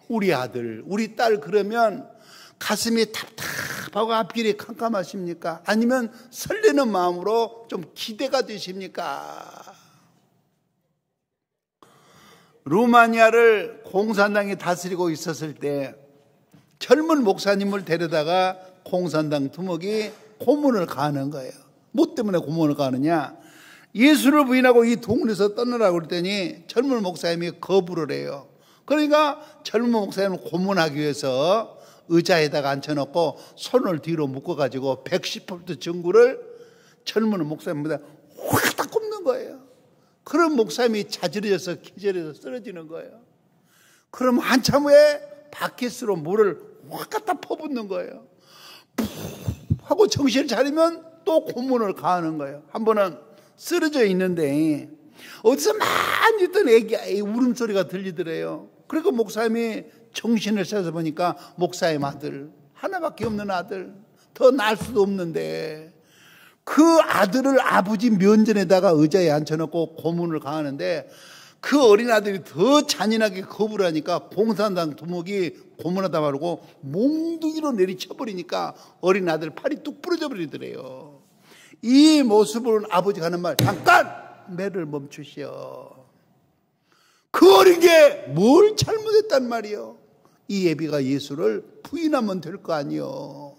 우리 아들, 우리 딸 그러면 가슴이 답답하고 앞길이 캄캄하십니까? 아니면 설레는 마음으로 좀 기대가 되십니까? 루마니아를 공산당이 다스리고 있었을 때 젊은 목사님을 데려다가 공산당 두목이 고문을 가하는 거예요. 뭐 때문에 고문을 가느냐? 예수를 부인하고 이 동네에서 떠나라고 그랬더니 젊은 목사님이 거부를 해요. 그러니까 젊은 목사님을 고문하기 위해서 의자에다가 앉혀놓고 손을 뒤로 묶어가지고 110볼트 전구를 젊은 목사님보다 확 다 꼽는 거예요. 그런 목사님이 자지러져서 기절해서 쓰러지는 거예요. 그럼 한참 후에 바켓으로 물을 확 갖다 퍼붓는 거예요. 푹 하고 정신을 차리면 또 고문을 가하는 거예요. 한 번은 쓰러져 있는데 어디서 많이 있던 애기 울음소리가 들리더래요. 그리고 목사님이 정신을 차려서 보니까 목사님 아들, 하나밖에 없는 아들, 더 낳을 수도 없는데 그 아들을 아버지 면전에다가 의자에 앉혀놓고 고문을 강하는데 그 어린 아들이 더 잔인하게 거부를 하니까 공산당 두목이 고문하다 말고 몽둥이로 내리쳐버리니까 어린 아들 팔이 뚝 부러져 버리더래요. 이 모습을 아버지가 하는 말, 잠깐 매를 멈추시오. 그 어린 게 뭘 잘못했단 말이요. 이 애비가 예수를 부인하면 될 거 아니요.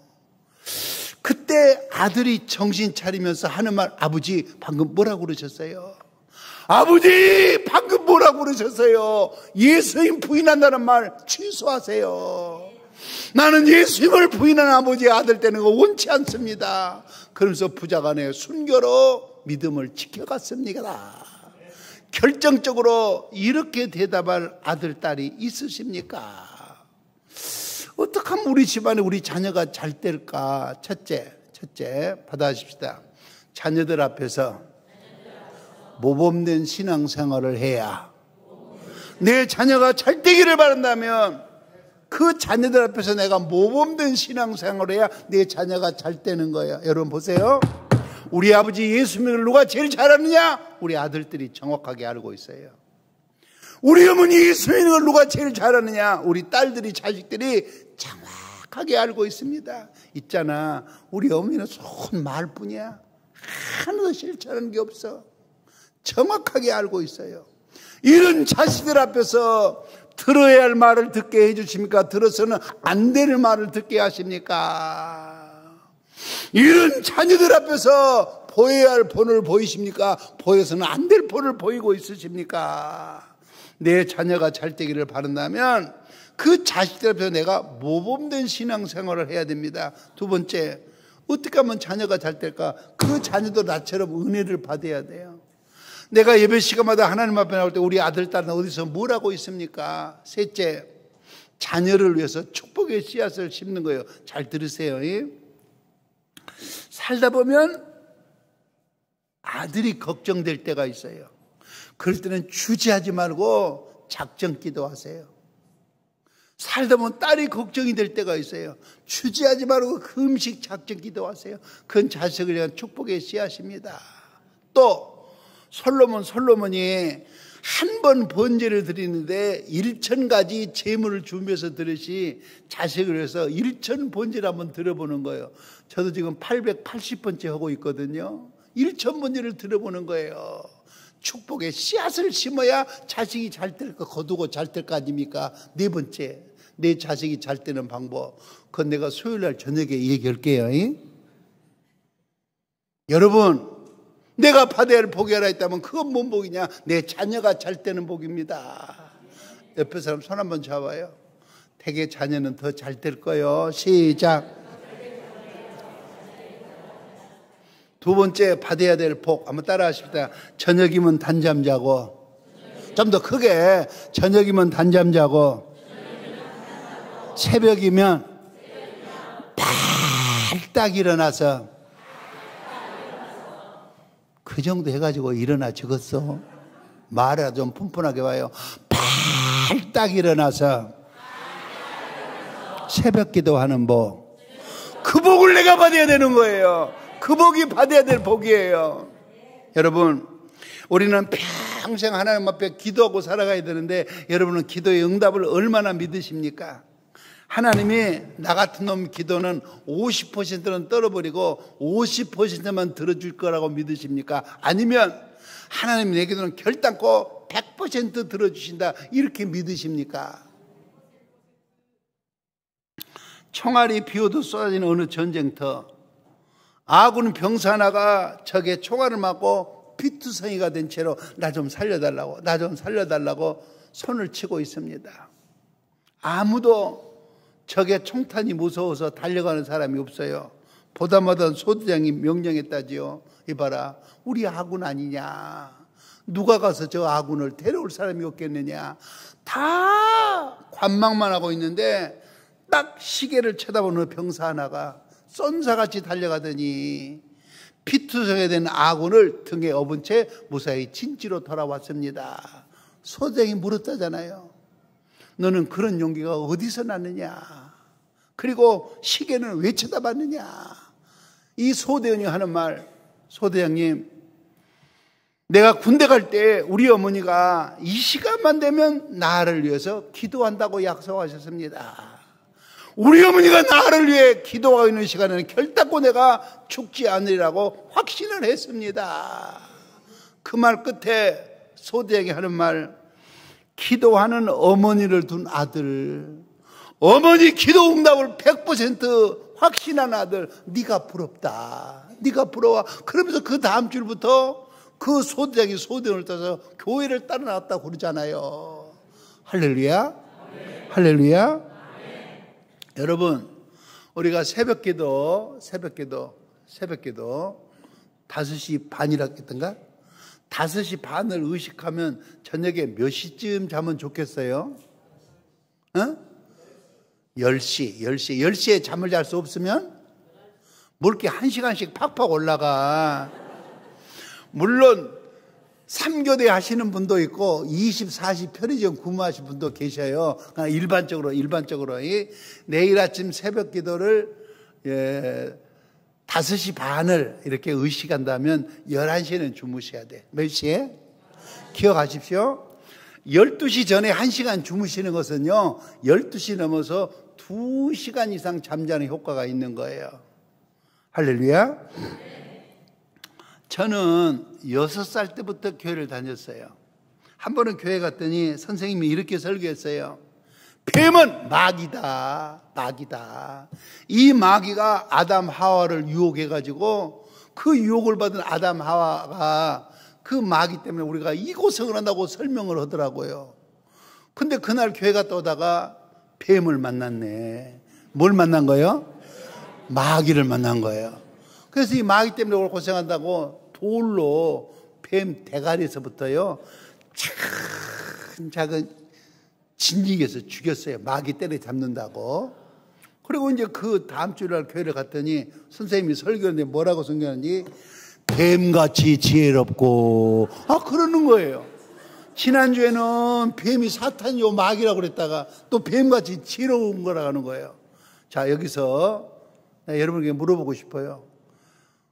그때 아들이 정신 차리면서 하는 말, 아버지 방금 뭐라고 그러셨어요? 아버지 방금 뭐라고 그러셨어요? 예수님 부인한다는 말 취소하세요. 나는 예수님을 부인하는 아버지의 아들 되는 거 원치 않습니다. 그러면서 부자간에 순교로 믿음을 지켜갔습니다. 결정적으로 이렇게 대답할 아들, 딸이 있으십니까? 어떻게 하면 우리 집안에 우리 자녀가 잘 될까? 첫째 받아주십시다. 자녀들 앞에서 모범된 신앙생활을 해야, 내 자녀가 잘 되기를 바란다면 그 자녀들 앞에서 내가 모범된 신앙생활을 해야 내 자녀가 잘 되는 거예요. 여러분 보세요. 우리 아버지 예수 믿는 누가 제일 잘하느냐? 우리 아들들이 정확하게 알고 있어요. 우리 어머니 예수 믿는 걸 누가 제일 잘하느냐? 우리 딸들이, 자식들이 정확하게 알고 있습니다. 있잖아, 우리 어머니는 좋은 말뿐이야. 하나도 실천하는 게 없어. 정확하게 알고 있어요. 이런 자식들 앞에서 들어야 할 말을 듣게 해주십니까? 들어서는 안 되는 말을 듣게 하십니까? 이런 자녀들 앞에서 보여야 할 본을 보이십니까? 보여서는 안 될 본을 보이고 있으십니까? 내 자녀가 잘 되기를 바란다면 그 자식들 앞에서 내가 모범된 신앙생활을 해야 됩니다. 두 번째, 어떻게 하면 자녀가 잘 될까? 그 자녀도 나처럼 은혜를 받아야 돼요. 내가 예배 시간마다 하나님 앞에 나올 때 우리 아들, 딸은 어디서 뭘 하고 있습니까? 셋째, 자녀를 위해서 축복의 씨앗을 심는 거예요. 잘 들으세요. 살다 보면 아들이 걱정될 때가 있어요. 그럴 때는 주저하지 말고 작정 기도하세요. 살다 보면 딸이 걱정이 될 때가 있어요. 주저하지 말고 금식 작정 기도하세요. 그건 자식을 위한 축복의 씨앗입니다. 또 솔로몬이 한 번 번제를 드리는데 1000가지 제물을 준비해서 드듯이 자식을 위해서 1000 번제를 한번 드려보는 거예요. 저도 지금 880번째 하고 있거든요. 1000 번제를 드려보는 거예요. 축복의 씨앗을 심어야 자식이 잘 될 거, 거두고 잘 될 거 아닙니까? 네 번째, 내 자식이 잘 되는 방법, 그건 내가 수요일날 저녁에 얘기할게요. 여러분, 내가 받아야 할 복이 하나 있다면 그건 뭔 복이냐? 내 자녀가 잘 되는 복입니다. 옆에 사람 손 한번 잡아요. 되게 자녀는 더 잘 될 거예요. 시작. 두 번째 받아야 될 복 한번 따라 하십시다. 저녁이면 단잠 자고, 좀 더 크게, 저녁이면 단잠 자고, 새벽이면 발딱 일어나서, 그 정도 해가지고 일어나 죽었어. 말을 좀 푼푼하게 와요. 발딱 일어나서 새벽 기도하는 복. 그 복을 내가 받아야 되는 거예요. 그 복이 받아야 될 복이에요. 여러분, 우리는 평생 하나님 앞에 기도하고 살아가야 되는데 여러분은 기도의 응답을 얼마나 믿으십니까? 하나님이 나 같은 놈 기도는 50%는 떨어버리고 50%만 들어줄 거라고 믿으십니까? 아니면 하나님이 내 기도는 결단코 100% 들어주신다 이렇게 믿으십니까? 총알이 비오도 쏟아지는 어느 전쟁터, 아군 병사 하나가 적의 총알을 맞고 피투성이가 된 채로 나 좀 살려달라고 손을 치고 있습니다. 아무도 적의 총탄이 무서워서 달려가는 사람이 없어요. 보다마다 소대장이 명령했다지요. 이봐라, 우리 아군 아니냐? 누가 가서 저 아군을 데려올 사람이 없겠느냐? 다 관망만 하고 있는데 딱 시계를 쳐다보는 병사 하나가 쏜사같이 달려가더니 피투성이 된 아군을 등에 업은 채 무사히 진지로 돌아왔습니다. 소대장이 물었다잖아요. 너는 그런 용기가 어디서 났느냐? 그리고 시계는 왜 쳐다봤느냐? 이 소대원이 하는 말, 소대장님, 내가 군대 갈 때 우리 어머니가 이 시간만 되면 나를 위해서 기도한다고 약속하셨습니다. 우리 어머니가 나를 위해 기도하고 있는 시간에는 결단코 내가 죽지 않으리라고 확신을 했습니다. 그 말 끝에 소대에게 하는 말, 기도하는 어머니를 둔 아들, 어머니 기도 응답을 100% 확신한 아들, 네가 부럽다. 네가 부러워. 그러면서 그 다음 주부터 그 소대장이 소대원을 따서 교회를 따라 나왔다고 그러잖아요. 할렐루야. 할렐루야. 여러분, 우리가 새벽기도 5시 반이라고 했던가? 5시 반을 의식하면 저녁에 몇 시쯤 자면 좋겠어요? 10시에 잠을 잘 수 없으면 뭐 이렇게 1시간씩 팍팍 올라가. 물론 3교대 하시는 분도 있고 24시 편의점 근무하시는 분도 계셔요. 일반적으로 내일 아침 새벽 기도를 5시 반을 이렇게 의식한다면 11시에는 주무셔야 돼. 몇 시에? 기억하십시오. 12시 전에 1시간 주무시는 것은요, 12시 넘어서 2시간 이상 잠자는 효과가 있는 거예요. 할렐루야. 저는 6살 때부터 교회를 다녔어요. 한 번은 교회 갔더니 선생님이 이렇게 설교했어요. 뱀은 마귀다. 이 마귀가 아담 하와를 유혹해가지고 그 유혹을 받은 아담 하와가 그 마귀 때문에 우리가 이 고생을 한다고 설명을 하더라고요. 근데 그날 교회 갔다 오다가 뱀을 만났네. 뭘 만난 거예요? 마귀를 만난 거예요. 그래서 이 마귀 때문에 오늘 고생한다고 돌로 뱀 대가리에서부터요, 작은 진직에서 죽였어요. 마귀 때려 잡는다고. 그리고 이제 그 다음 주일날 교회를 갔더니 선생님이 설교하는데 뭐라고 설교하는지, 뱀같이 지혜롭고, 그러는 거예요. 지난주에는 뱀이 사탄이요 마귀라고 그랬다가 또 뱀같이 지혜로운 거라고 하는 거예요. 자, 여기서 여러분에게 물어보고 싶어요.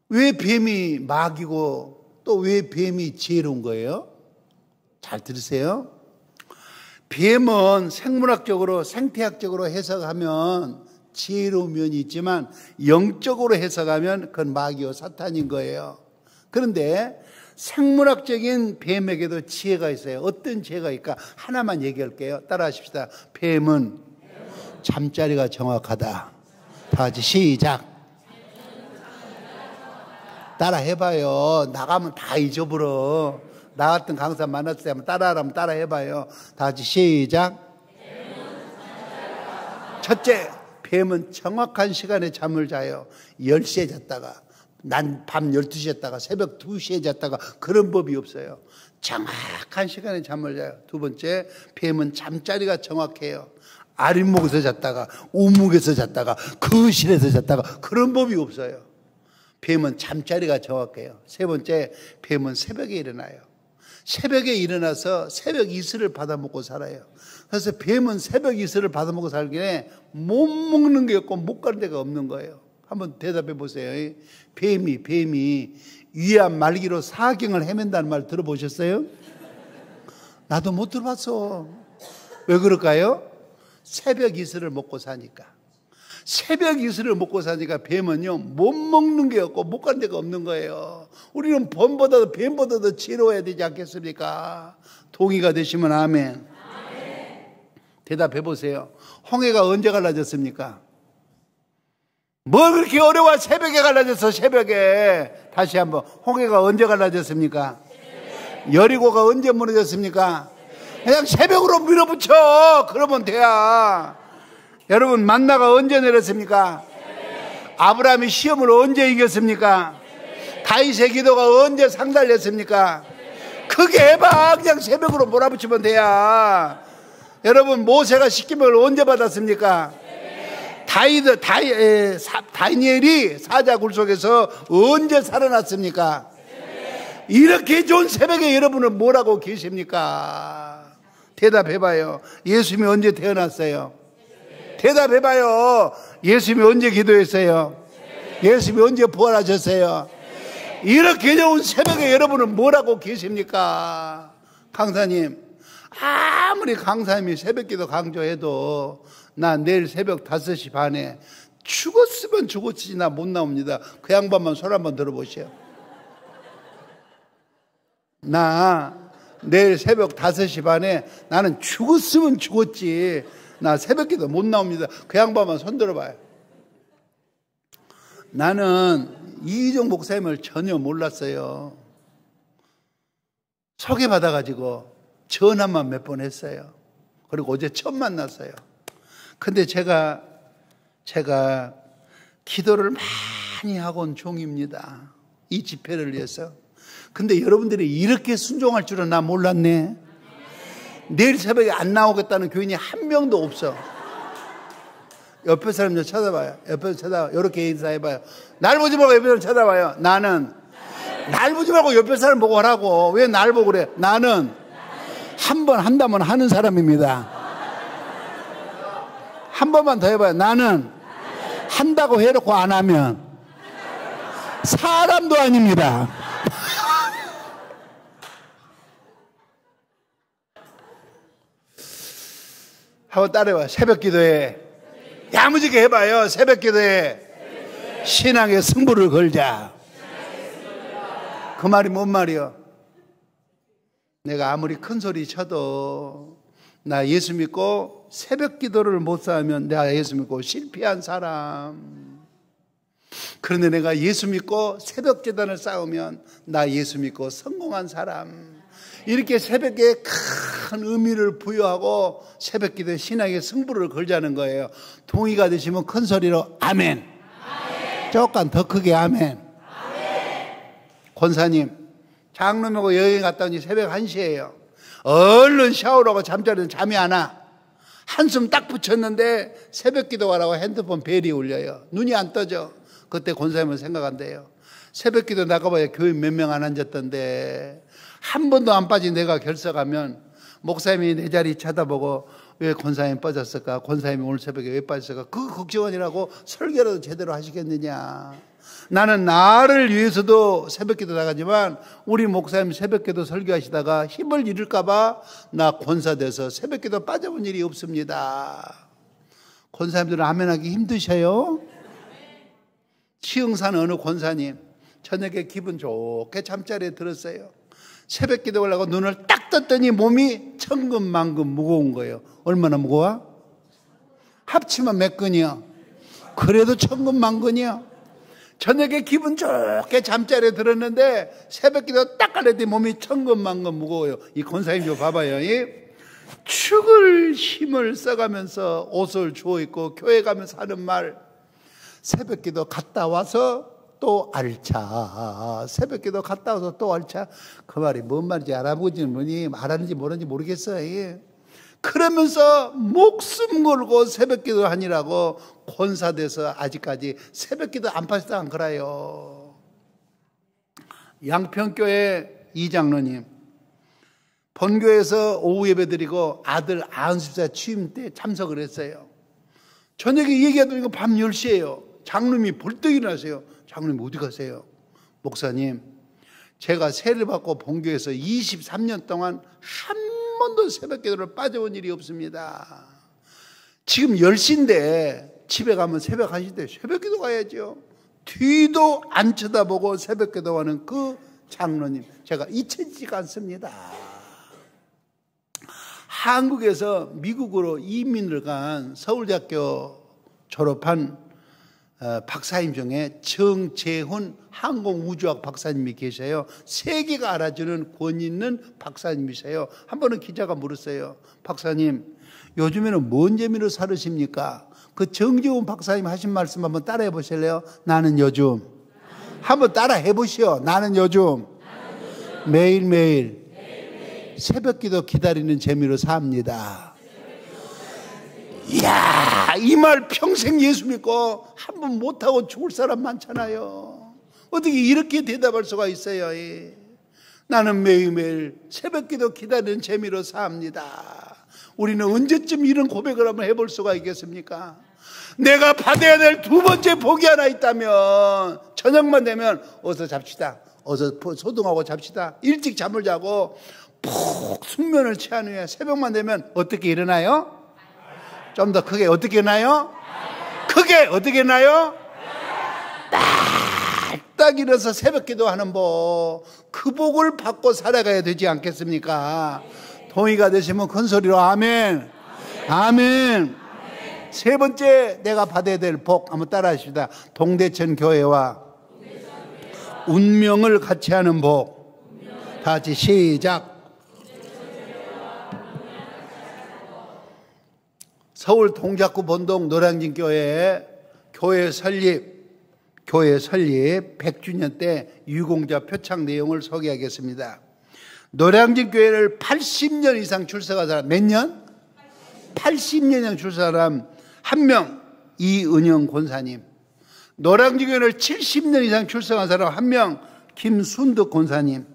왜 뱀이 마귀고 또 왜 뱀이 지혜로운 거예요? 잘 들으세요. 뱀은 생물학적으로, 생태학적으로 해석하면 지혜로운 면이 있지만 영적으로 해석하면 그건 마귀요 사탄인 거예요. 그런데 생물학적인 뱀에게도 지혜가 있어요. 어떤 지혜가 있을까? 하나만 얘기할게요. 따라하십시다. 뱀은 잠자리가 정확하다. 다 같이 시작. 따라 해봐요. 나가면 다 잊어버려. 나 같은 강사 만났을 때 한번 따라하라면 따라 해봐요. 다 같이 시작. 첫째, 뱀은 정확한 시간에 잠을 자요. 10시에 잤다가, 난 밤 12시에 잤다가, 새벽 2시에 잤다가, 그런 법이 없어요. 정확한 시간에 잠을 자요. 두 번째, 뱀은 잠자리가 정확해요. 아랫목에서 잤다가, 우묵에서 잤다가, 거실에서 잤다가, 그런 법이 없어요. 뱀은 잠자리가 정확해요. 세 번째, 뱀은 새벽에 일어나요. 새벽에 일어나서 새벽 이슬을 받아먹고 살아요. 그래서 뱀은 새벽 이슬을 받아먹고 살기에 못 먹는 게 없고 못 가는 데가 없는 거예요. 한번 대답해 보세요. 뱀이 위암 말기로 사경을 헤맨다는 말 들어보셨어요? 나도 못 들어봤어. 왜 그럴까요? 새벽 이슬을 먹고 사니까. 새벽 이슬을 먹고 사니까 뱀은요, 못 먹는 게 없고 못 가는 데가 없는 거예요. 우리는 뱀보다도 지혜로워야 되지 않겠습니까? 동의가 되시면 아멘. 대답해 보세요. 홍해가 언제 갈라졌습니까? 뭐 그렇게 어려워? 새벽에 갈라졌어. 새벽에. 다시 한번. 홍해가 언제 갈라졌습니까? 여리고가 언제 무너졌습니까? 그냥 새벽으로 밀어붙여. 그러면 돼야. 여러분, 만나가 언제 내렸습니까? 아브라함이 시험을 언제 이겼습니까? 다윗의 기도가 언제 상달렸습니까? 크게 해봐. 그냥 새벽으로 몰아붙이면 돼야. 여러분, 모세가 십계명을 언제 받았습니까? 다니엘이 사자 굴 속에서 언제 살아났습니까? 이렇게 좋은 새벽에 여러분은 뭐라고 계십니까? 대답해봐요. 예수님이 언제 태어났어요? 대답해봐요. 예수님이 언제 기도했어요? 예수님이 언제 부활하셨어요? 이렇게 좋은 새벽에 여러분은 뭐라고 계십니까? 강사님, 아무리 강사님이 새벽기도 강조해도 나 내일 새벽 5시 반에 죽었으면 죽었지 나 못 나옵니다. 그 양반만 손 한번 들어보시오. 나 내일 새벽 5시 반에 나는 죽었으면 죽었지 나 새벽기도 못 나옵니다. 그 양반만 손 들어봐요. 나는 이희정 목사님을 전혀 몰랐어요. 소개받아가지고 전화만 몇 번 했어요. 그리고 어제 처음 만났어요. 근데 제가 기도를 많이 하고 온 종입니다. 이 집회를 위해서. 근데 여러분들이 이렇게 순종할 줄은 나 몰랐네. 내일 새벽에 안 나오겠다는 교인이 한 명도 없어. 옆에 사람 좀 쳐다봐요. 옆에서 쳐다봐요. 이렇게 인사해봐요. 날 보지 말고 옆에 사람 쳐다봐요. 나는 날 보지 말고 옆에 사람 보고 하라고. 왜 날 보고 그래? 나는 한 번 한다면 하는 사람입니다. 한 번만 더 해봐요. 나는 한다고 해놓고 안 하면 사람도 아닙니다. 한번 따라해봐요. 새벽 기도에 야무지게 해봐요. 새벽 기도에 신앙의 승부를 걸자. 그 말이 뭔 말이요? 내가 아무리 큰 소리 쳐도 나 예수 믿고 새벽 기도를 못 쌓으면 내가 예수 믿고 실패한 사람. 그런데 내가 예수 믿고 새벽 기도를 쌓으면 나 예수 믿고 성공한 사람. 이렇게 새벽에 큰 의미를 부여하고 새벽 기도에 신앙의 승부를 걸자는 거예요. 동의가 되시면 큰 소리로 아멘. 조금 더 크게 아멘. 권사님, 장로님하고 여행 갔다 오니 새벽 1시예요. 얼른 샤워하고 잠자리는 잠이 안 와. 한숨 딱 붙였는데 새벽 기도하라고 핸드폰 벨이 울려요. 눈이 안 떠져. 그때 권사님은 생각한대요. 새벽 기도 나가봐야 교인 몇 명 안 앉았던데 한 번도 안 빠진 내가 결석하면 목사님이 내 자리 쳐다보고 왜 권사님 빠졌을까? 권사님이 오늘 새벽에 왜 빠졌을까? 그 걱정하느라고 설교라도 제대로 하시겠느냐? 나는 나를 위해서도 새벽기도 나가지만 우리 목사님 새벽기도 설교하시다가 힘을 잃을까 봐 나 권사돼서 새벽기도 빠져본 일이 없습니다. 권사님들은 아멘하기 힘드셔요? 시흥산 어느 권사님 저녁에 기분 좋게 잠자리에 들었어요. 새벽 기도 하려고 눈을 딱 떴더니 몸이 천근만근 무거운 거예요. 얼마나 무거워? 합치면 몇 근이요? 그래도 천근만근이요. 저녁에 기분 좋게 잠자리에 들었는데 새벽 기도 딱 하려더니 몸이 천근만근 무거워요. 이 권사님 좀 봐봐요. 죽을 힘을 써가면서 옷을 주워 입고 교회 가면서 하는 말, 새벽 기도 갔다 와서 또 알차. 새벽 기도 갔다 와서 또 알차. 그 말이 뭔 말인지 알아보지는 뭐니 말하는지 모르는지 모르겠어요. 그러면서 목숨 걸고 새벽 기도 하니라고 권사돼서 아직까지 새벽 기도 안 파시다 안 그래요. 양평교회 이장로님 본교에서 오후 예배 드리고 아들 안수사 취임 때 참석을 했어요. 저녁에 얘기하더니 밤 10시예요. 장로님이 벌떡 일어나세요. 장로님 어디 가세요? 목사님, 제가 세례 받고 본교에서 23년 동안 한 번도 새벽 기도를 빠져본 일이 없습니다. 지금 10시인데 집에 가면 새벽 1시인데 새벽 기도 가야죠. 뒤도 안 쳐다보고 새벽 기도하는 그 장로님 제가 잊혀지지가 않습니다. 한국에서 미국으로 이민을 간 서울대학교 졸업한 박사님 중에 정재훈 항공우주학 박사님이 계셔요. 세계가 알아주는 권위 있는 박사님이세요. 한 번은 기자가 물었어요. 박사님, 요즘에는 뭔 재미로 살으십니까? 그 정재훈 박사님 하신 말씀 한번 따라해 보실래요? 나는 요즘. 한번 따라해 보시오. 나는 요즘 매일매일 새벽 기도 기다리는 재미로 삽니다. 이야, 이 말 평생 예수 믿고 한 번 못하고 죽을 사람 많잖아요. 어떻게 이렇게 대답할 수가 있어요? 나는 매일매일 새벽기도 기다리는 재미로 삽니다. 우리는 언제쯤 이런 고백을 한번 해볼 수가 있겠습니까? 내가 받아야 될 두 번째 복이 하나 있다면, 저녁만 되면 어서 잡시다, 어서 소등하고 잡시다, 일찍 잠을 자고 푹 숙면을 취한 후에 새벽만 되면 어떻게 일어나요? 좀 더 크게 어떻게 일어나요? 크게 어떻게 일어나요? 딱 일어서 새벽 기도하는 복, 그 복을 받고 살아가야 되지 않겠습니까? 동의가 되시면 큰 소리로 아멘. 아멘. 세 번째 내가 받아야 될 복 한번 따라 하십시다. 동대천 교회와 운명을 같이 하는 복. 다 같이 시작. 서울 동작구 본동 노량진 교회 설립 100주년 때 유공자 표창 내용을 소개하겠습니다. 노량진 교회를 80년 이상 출석한 사람 몇 년? 80년 이상 출석한 사람 한 명, 이은영 권사님. 노량진 교회를 70년 이상 출석한 사람 한 명, 김순득 권사님.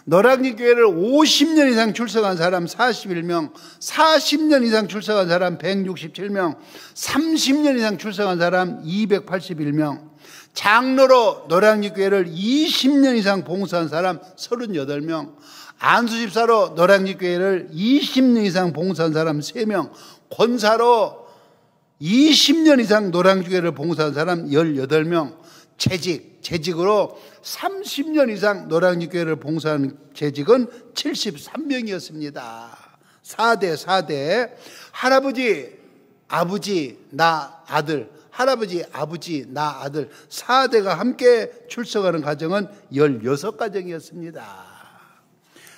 노량진 교회를 50년 이상 출석한 사람 41명, 40년 이상 출석한 사람 167명, 30년 이상 출석한 사람 281명, 장로로 노량진 교회를 20년 이상 봉사한 사람 38명, 안수집사로 노량진 교회를 20년 이상 봉사한 사람 3명, 권사로 20년 이상 노량진 교회를 봉사한 사람 18명, 재직으로 30년 이상 노량진 교회를 봉사한 재직은 73명이었습니다. 4대 할아버지, 아버지, 나 아들, 할아버지, 아버지, 나 아들 4대가 함께 출석하는 가정은 16가정이었습니다.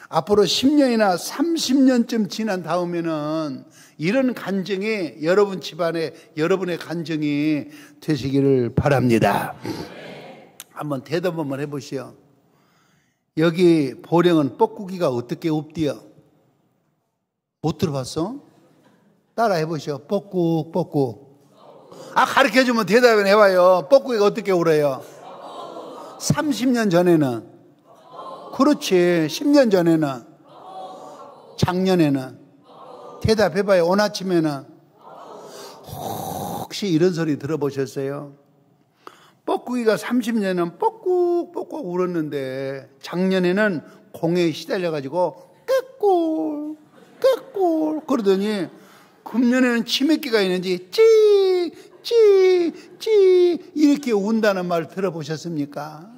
앞으로 10년이나 30년쯤 지난 다음에는 이런 간증이 여러분 집안에 여러분의 간증이 되시기를 바랍니다. 한번 대답 한번 해보시오. 여기 보령은 뻐꾸기가 어떻게 없디요? 못 들어봤어? 따라 해보시오. 뻐꾹. 가르쳐주면 대답을 해봐요. 뻐꾸기가 어떻게 울어요? 30년 전에는, 그렇지, 10년 전에는, 작년에는, 대답해봐요. 오늘 아침에는. 혹시 이런 소리 들어보셨어요? 뻐꾸기가 30년은 뻐꾹 울었는데 작년에는 공에 시달려가지고 깨꿀 그러더니 금년에는 치맥기가 있는지 찌 이렇게 운다는 말 들어보셨습니까?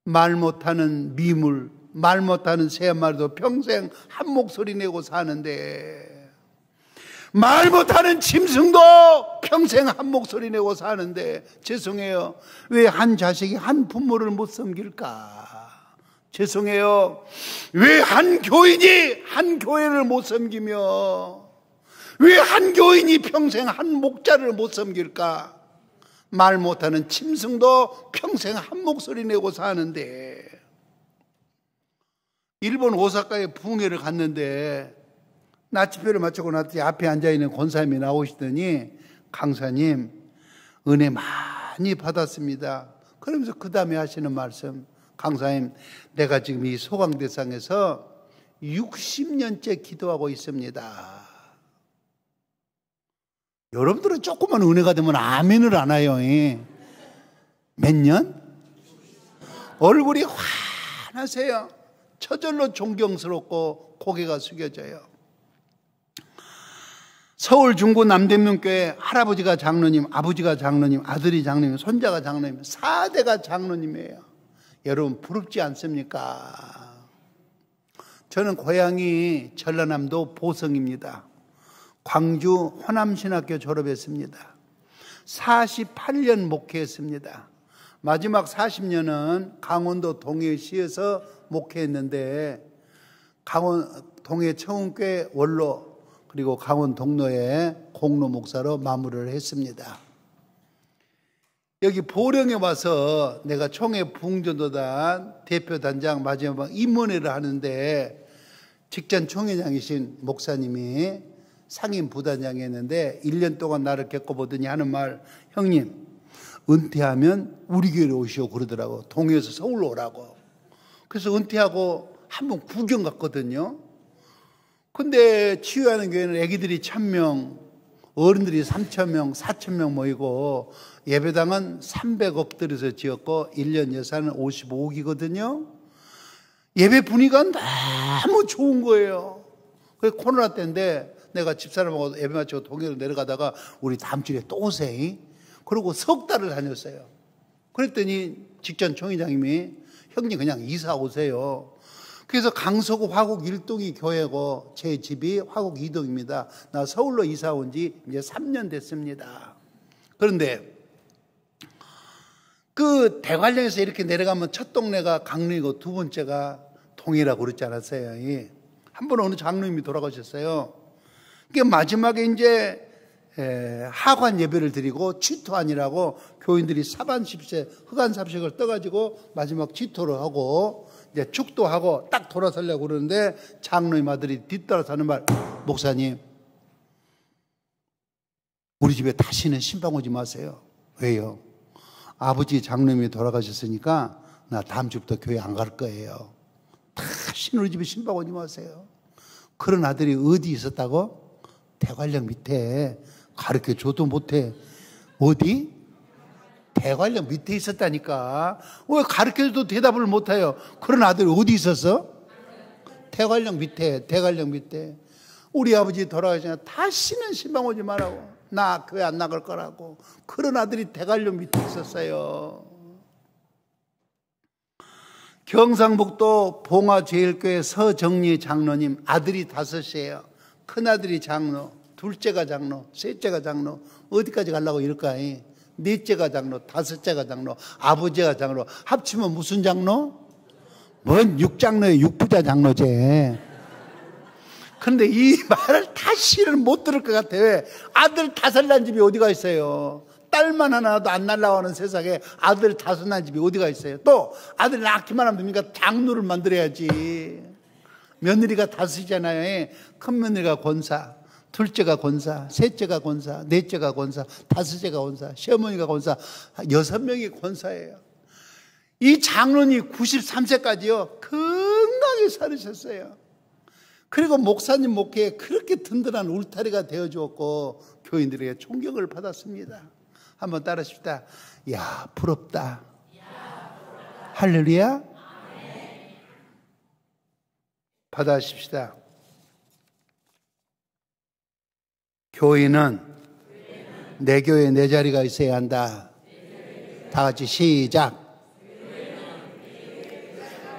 말 못하는 미물, 말 못하는 새 한 마리도 평생 한 목소리 내고 사는데, 말 못하는 짐승도 평생 한 목소리 내고 사는데, 죄송해요. 왜 한 자식이 한 부모를 못 섬길까? 죄송해요. 왜 한 교인이 한 교회를 못 섬기며, 왜 한 교인이 평생 한 목자를 못 섬길까? 말 못하는 짐승도 평생 한 목소리 내고 사는데, 일본 오사카에 부흥회를 갔는데 나치표를 마치고 나더니 앞에 앉아있는 권사님이 나오시더니, 강사님 은혜 많이 받았습니다. 그러면서 그 다음에 하시는 말씀, 강사님 내가 지금 이 소강대상에서 60년째 기도하고 있습니다. 여러분들은 조그만 은혜가 되면 아멘을 안 해요. 몇 년? 얼굴이 환하세요. 저절로 존경스럽고 고개가 숙여져요. 서울 중구 남대문교회 할아버지가 장로님, 아버지가 장로님, 아들이 장로님, 손자가 장로님, 4대가 장로님이에요. 여러분 부럽지 않습니까? 저는 고향이 전라남도 보성입니다. 광주 호남신학교 졸업했습니다. 48년 목회했습니다. 마지막 40년은 강원도 동해시에서 목회했는데, 강원 동해 청운교회 원로 그리고 강원 동로에 공로 목사로 마무리를 했습니다. 여기 보령에 와서 내가 총회 부흥전도단 대표단장 마지막 임원회를 하는데, 직전 총회장이신 목사님이 상임 부단장이 했는데 1년 동안 나를 겪어보더니 하는 말, 형님 은퇴하면 우리 교회로 오시오 그러더라고. 동해에서 서울로 오라고. 그래서 은퇴하고 한번 구경 갔거든요. 근데 치유하는 교회는 애기들이 1000명, 어른들이 3000명, 4000명 모이고 예배당은 300억 들여서 지었고 1년 예산은 55억이거든요. 예배 분위기가 너무 좋은 거예요. 그게 코로나 때인데 내가 집사람하고 예배 마치고 동해로 내려가다가 우리 다음 주에 또 오세요. 그리고 석 달을 다녔어요. 그랬더니 직전 총회장님이 형님 그냥 이사 오세요. 그래서 강서구 화곡 1동이 교회고 제 집이 화곡 2동입니다. 나 서울로 이사 온 지 이제 3년 됐습니다. 그런데 그 대관령에서 이렇게 내려가면 첫 동네가 강릉이고 두 번째가 동해라고 그랬지 않았어요. 한 번 어느 장로님이 돌아가셨어요. 그게 마지막에 이제 하관 예배를 드리고 취토안이라고 교인들이 사반십세 흑안삽식을 떠가지고 마지막 취토를 하고 이제 축도하고 딱 돌아서려고 그러는데 장로님 아들이 뒤따라서 하는 말, 목사님 우리 집에 다시는 신방 오지 마세요. 왜요? 아버지 장로님이 돌아가셨으니까 나 다음 주부터 교회 안 갈 거예요. 다시는 우리 집에 신방 오지 마세요. 그런 아들이 어디 있었다고? 대관령 밑에. 가르쳐줘도 못해. 어디? 대관령 밑에 있었다니까. 왜 가르쳐줘도 대답을 못해요? 그런 아들이 어디 있었어? 대관령 밑에. 대관령 밑에. 우리 아버지 돌아가시니까 다시는 신방 오지 말라고. 나 교회 안 나갈 거라고. 그런 아들이 대관령 밑에 있었어요. 경상북도 봉화제일교회 서정리 장로님 아들이 5이에요. 큰아들이 장로, 둘째가 장로, 셋째가 장로. 어디까지 가려고 이럴까? 넷째가 장로, 5째가 장로, 아버지가 장로. 합치면 무슨 장로? 뭔 6장로에 6부자 장로제. 그런데 이 말을 다시는 못 들을 것 같아. 왜? 아들 5 난 집이 어디가 있어요? 딸만 하나도 안 날라오는 세상에 아들 5 난 집이 어디가 있어요? 또 아들 낳기만 하면 됩니까? 장로를 만들어야지. 며느리가 5이잖아요. 큰 며느리가 권사, 둘째가 권사, 셋째가 권사, 넷째가 권사, 5째가 권사, 시어머니가 권사, 6명이 권사예요. 이 장로님 93세까지요 건강하게 살으셨어요. 그리고 목사님 목회에 그렇게 든든한 울타리가 되어주었고 교인들에게 존경을 받았습니다. 한번 따라하십시다. 야 부럽다. 할렐루야. 받아십시다. 교인은 내 교회에 내 자리가 있어야 한다. 다 같이 시작.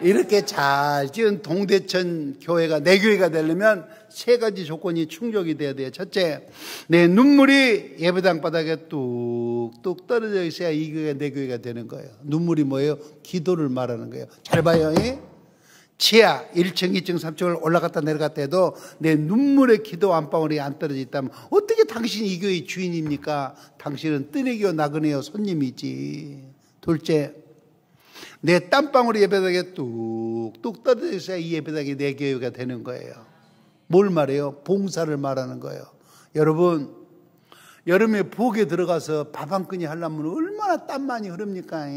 이렇게 잘 지은 동대천 교회가 내 교회가 되려면 3가지 조건이 충족이 돼야 돼요. 첫째, 내 눈물이 예배당 바닥에 뚝뚝 떨어져 있어야 이 교회가 내 교회가 되는 거예요. 눈물이 뭐예요? 기도를 말하는 거예요. 잘 봐요. 지하 1층, 2층, 3층을 올라갔다 내려갔다 해도 내 눈물의 기도 한 방울이 안 떨어져 있다면 어떻게 당신이 이 교회의 주인입니까? 당신은 뜨내기요 나그네요 손님이지. 둘째, 내 땀방울이 예배당에 뚝뚝 떨어져 있어야 이 예배당이 내 교회가 되는 거예요. 뭘 말해요? 봉사를 말하는 거예요. 여러분, 여름에 부엌에 들어가서 밥 한 끈이 하려면 얼마나 땀 많이 흐릅니까?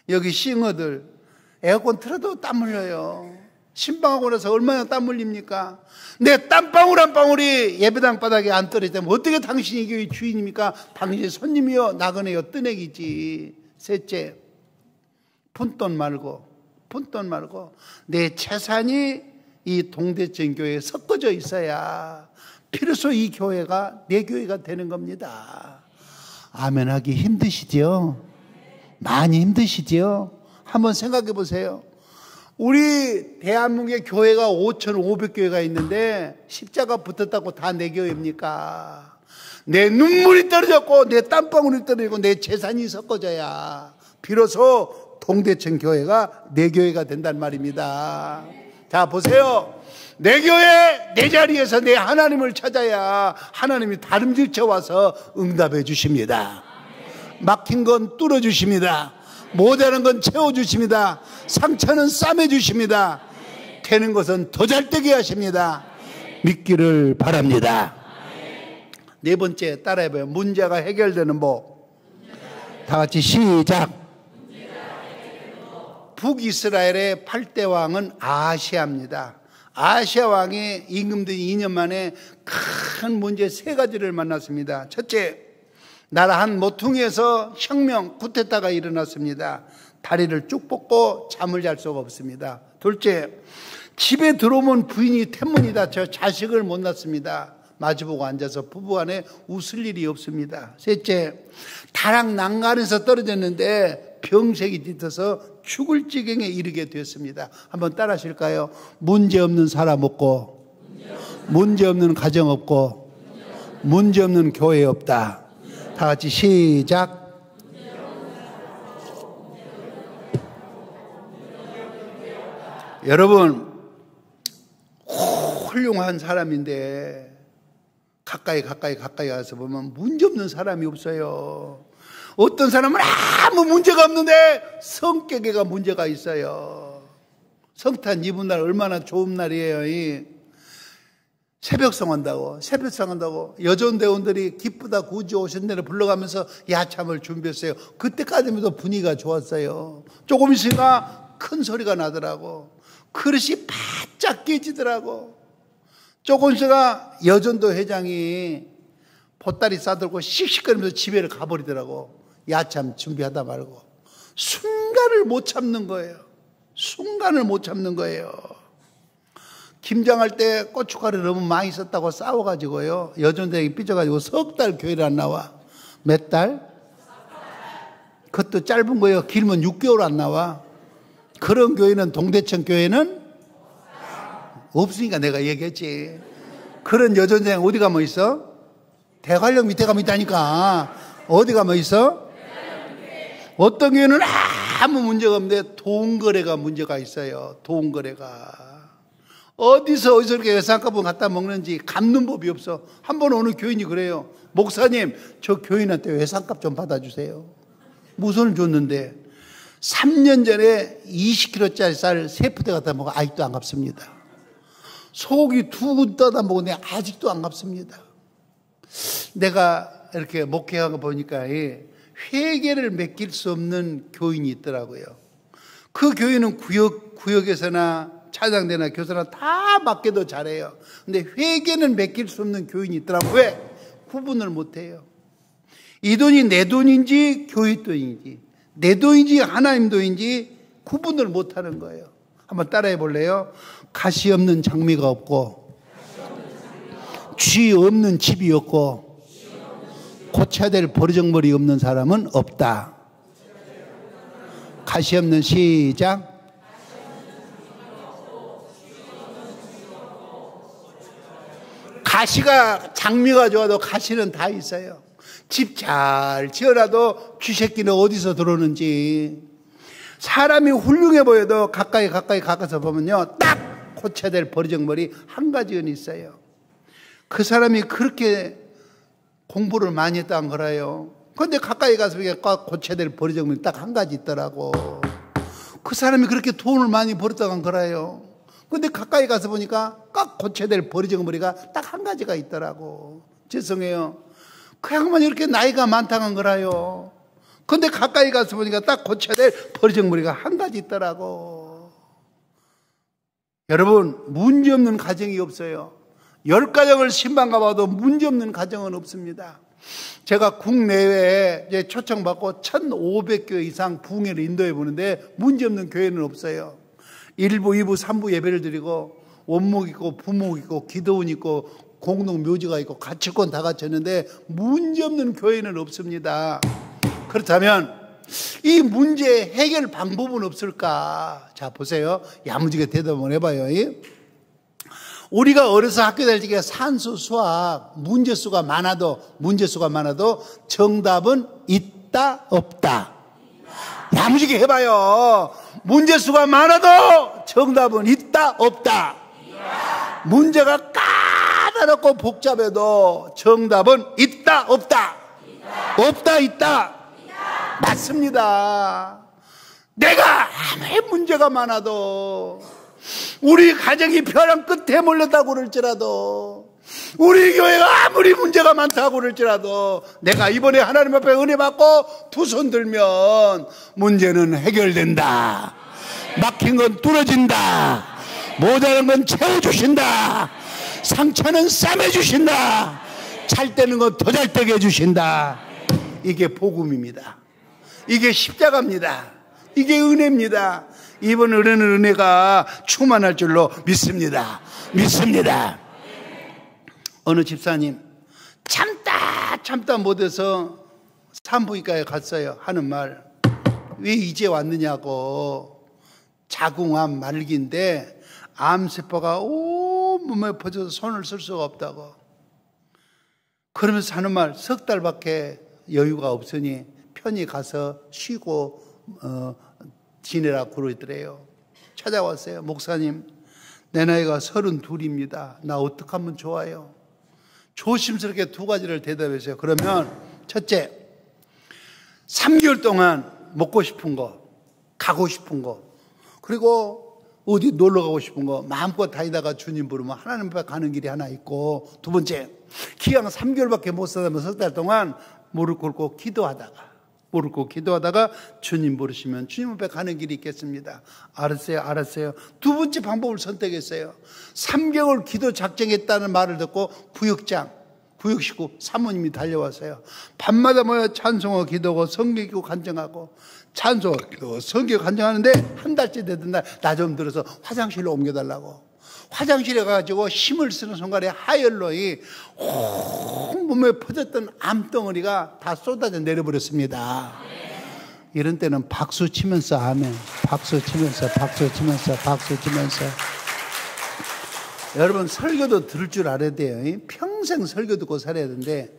여기 싱어들 에어컨 틀어도 땀 흘려요. 신방하고 나서 얼마나 땀 흘립니까? 내 땀방울 한 방울이 예배당 바닥에 안 떨어지면 어떻게 당신이 이 교회 주인입니까? 당신이 손님이요 나그네요 뜨내기지. 셋째, 푼돈 말고 내 재산이 이 동대천 교회에 섞어져 있어야 비로소 이 교회가 내 교회가 되는 겁니다. 아멘 하기 힘드시죠? 많이 힘드시죠? 한번 생각해 보세요. 우리 대한민국의 교회가 5,500교회가 있는데 십자가 붙었다고 다 내 교회입니까? 내 눈물이 떨어졌고 내 땀방울이 떨어지고 내 재산이 섞어져야 비로소 동대천 교회가 내 교회가 된단 말입니다. 자 보세요. 내 교회 내 자리에서 내 하나님을 찾아야 하나님이 다름질쳐 와서 응답해 주십니다. 막힌 건 뚫어 주십니다. 모자란 건 채워 주십니다. 상처는 싸매 주십니다. 되는 것은 더 잘 되게 하십니다. 믿기를 바랍니다. 네 번째 따라해봐요. 문제가 해결되는 법. 다 같이 시작. 북이스라엘의 8대 왕은 아시아입니다. 아시아 왕이 임금된 2년 만에 큰 문제 3가지를 만났습니다. 첫째, 나라 한 모퉁이에서 혁명, 쿠데타가 일어났습니다. 다리를 쭉 뻗고 잠을 잘 수가 없습니다. 둘째, 집에 들어오면 부인이 태문이 닫혀 자식을 못 낳습니다. 마주보고 앉아서 부부간에 웃을 일이 없습니다. 셋째, 다락 난간에서 떨어졌는데 병색이 짙어서 죽을 지경에 이르게 되었습니다. 한번 따라 하실까요? 문제 없는 사람 없고, 문제 없는 가정 없고, 문제 없는 교회 없다. 다 같이 시작. 여러분, 훌륭한 사람인데 가까이 가서 보면 문제 없는 사람이 없어요. 어떤 사람은 아무 문제가 없는데 성격에가 문제가 있어요. 성탄 이브 날 얼마나 좋은 날이에요. 새벽성 한다고 여전대원들이 기쁘다 구주 오신 데를 불러가면서 야참을 준비했어요. 그때까지만 해도 분위기가 좋았어요. 조금 있으니까 큰 소리가 나더라고. 그릇이 바짝 깨지더라고. 조금 있으니까 여전도 회장이 보따리 싸들고 씩씩거리면서 집에를 가버리더라고. 야참 준비하다 말고. 순간을 못 참는 거예요. 김장할 때 고춧가루 너무 많이 썼다고 싸워가지고요. 여전대행이 삐져가지고 석 달 교회를 안 나와. 몇 달? 그것도 짧은 거예요. 길면 6개월 안 나와. 그런 교회는, 동대천 교회는 없으니까 내가 얘기했지. 그런 여전대행 어디 가면 있어? 대관령 밑에 가면 있다니까. 어디 가면 있어? 어떤 교회는 아무 문제가 없는데 돈거래가 문제가 있어요. 돈거래가. 어디서 이렇게 외상값을 갖다 먹는지 갚는 법이 없어. 한 번 어느 교인이 그래요. 목사님, 저 교인한테 외상값 좀 받아주세요. 무선을 줬는데 3년 전에 20kg짜리 쌀 3푸대 갖다 먹어 아직도 안 갚습니다. 소고기 2군 떠다 먹었는데 아직도 안 갚습니다. 내가 이렇게 목회한 거 보니까 회개를 맡길 수 없는 교인이 있더라고요. 그 교인은 구역에서나 차장대나 교사나 다 맡겨도 잘해요. 근데 회개는 맡길 수 없는 교인이 있더라고요. 왜? 구분을 못해요. 이 돈이 내 돈인지 교회 돈인지, 내 돈인지 하나님 돈인지 구분을 못하는 거예요. 한번 따라해 볼래요? 가시 없는 장미가 없고, 쥐 없는 집이 없고, 고쳐야 될 버르장머리 없는 사람은 없다. 가시 없는 시작. 가시가 장미가 좋아도 가시는 다 있어요. 집 잘 지어놔도 쥐새끼는 어디서 들어오는지. 사람이 훌륭해 보여도 가까이 가까서 보면요, 딱 고쳐야 될 버르장머리 한 가지는 있어요. 그 사람이 그렇게 공부를 많이 했다는 거라요. 그런데 가까이 가서 고쳐야 될 버르장머리 딱 한 가지 있더라고. 그 사람이 그렇게 돈을 많이 벌었다는 거라요. 그런데 가까이 가서 보니까 딱 고쳐야 될 버르장머리가 딱 한 가지가 있더라고. 죄송해요. 그 양반이 이렇게 나이가 많다는 거라요. 그런데 가까이 가서 보니까 딱 고쳐야 될 버르장머리가 한 가지 있더라고. 여러분, 문제 없는 가정이 없어요. 10가정을 신방 가봐도 문제 없는 가정은 없습니다. 제가 국내외에 초청받고 1,500교 이상 부흥회를 인도해 보는데 문제 없는 교회는 없어요. 1부, 2부, 3부 예배를 드리고 원목 있고 부목 있고 기도원 있고 공동 묘지가 있고 가치권 다 갖췄는데 문제 없는 교회는 없습니다. 그렇다면 이 문제 해결 방법은 없을까? 자, 보세요. 야무지게 대답을 해봐요. 우리가 어려서 학교 다닐 때 산수, 수학 문제수가 많아도 정답은 있다, 없다. 야무지게 해봐요. 문제수가 많아도 정답은 있다, 없다. 문제가 까다롭고 복잡해도 정답은 있다, 없다. 없다, 있다. 맞습니다. 내가 아무리 문제가 많아도 우리 가정이 벼랑 끝에 몰렸다고 그럴지라도, 우리 교회가 아무리 문제가 많다고 그럴지라도 내가 이번에 하나님 앞에 은혜 받고 두 손 들면 문제는 해결된다. 막힌 건 뚫어진다. 모자란 건 채워주신다. 상처는 싸매주신다. 잘 되는 건 더 잘 되게 해주신다. 이게 복음입니다. 이게 십자가입니다. 이게 은혜입니다. 이번 은혜는 은혜가 충만할 줄로 믿습니다. 믿습니다. 어느 집사님 참다 못해서 산부인과에 갔어요. 하는 말, 왜 이제 왔느냐고. 자궁암 말기인데 암세포가 온몸에 퍼져서 손을 쓸 수가 없다고. 그러면서 하는 말, 3달밖에 여유가 없으니 편히 가서 쉬고 지내라고 그러더래요. 찾아왔어요. 목사님, 내 나이가 32입니다. 나 어떻게 하면 좋아요? 조심스럽게 2가지를 대답했어요. 그러면 첫째, 3개월 동안 먹고 싶은 거, 가고 싶은 거, 그리고 어디 놀러 가고 싶은 거 마음껏 다니다가 주님 부르면 하나님 앞에 가는 길이 하나 있고, 두 번째, 기왕 3개월밖에 못 살면 3달 동안 무릎 꿇고 기도하다가 주님 부르시면 주님 앞에 가는 길이 있겠습니다. 알았어요. 두 번째 방법을 선택했어요. 3개월 기도 작정했다는 말을 듣고 구역 식구 사모님이 달려왔어요. 밤마다 모여 찬송하고 기도하고 성경 읽고 간증하고, 찬송하고 기도하고 성경 간증하는데 한 달째 되던 날 나 좀 들어서 화장실로 옮겨달라고. 화장실에 가가지고 힘을 쓰는 순간에 하열로이 온몸에 퍼졌던 암덩어리가 다 쏟아져 내려버렸습니다. 이런 때는 박수 치면서 아멘, 박수 치면서. 여러분, 설교도 들을 줄 알아야 돼요. 평생 설교 듣고 살아야 되는데,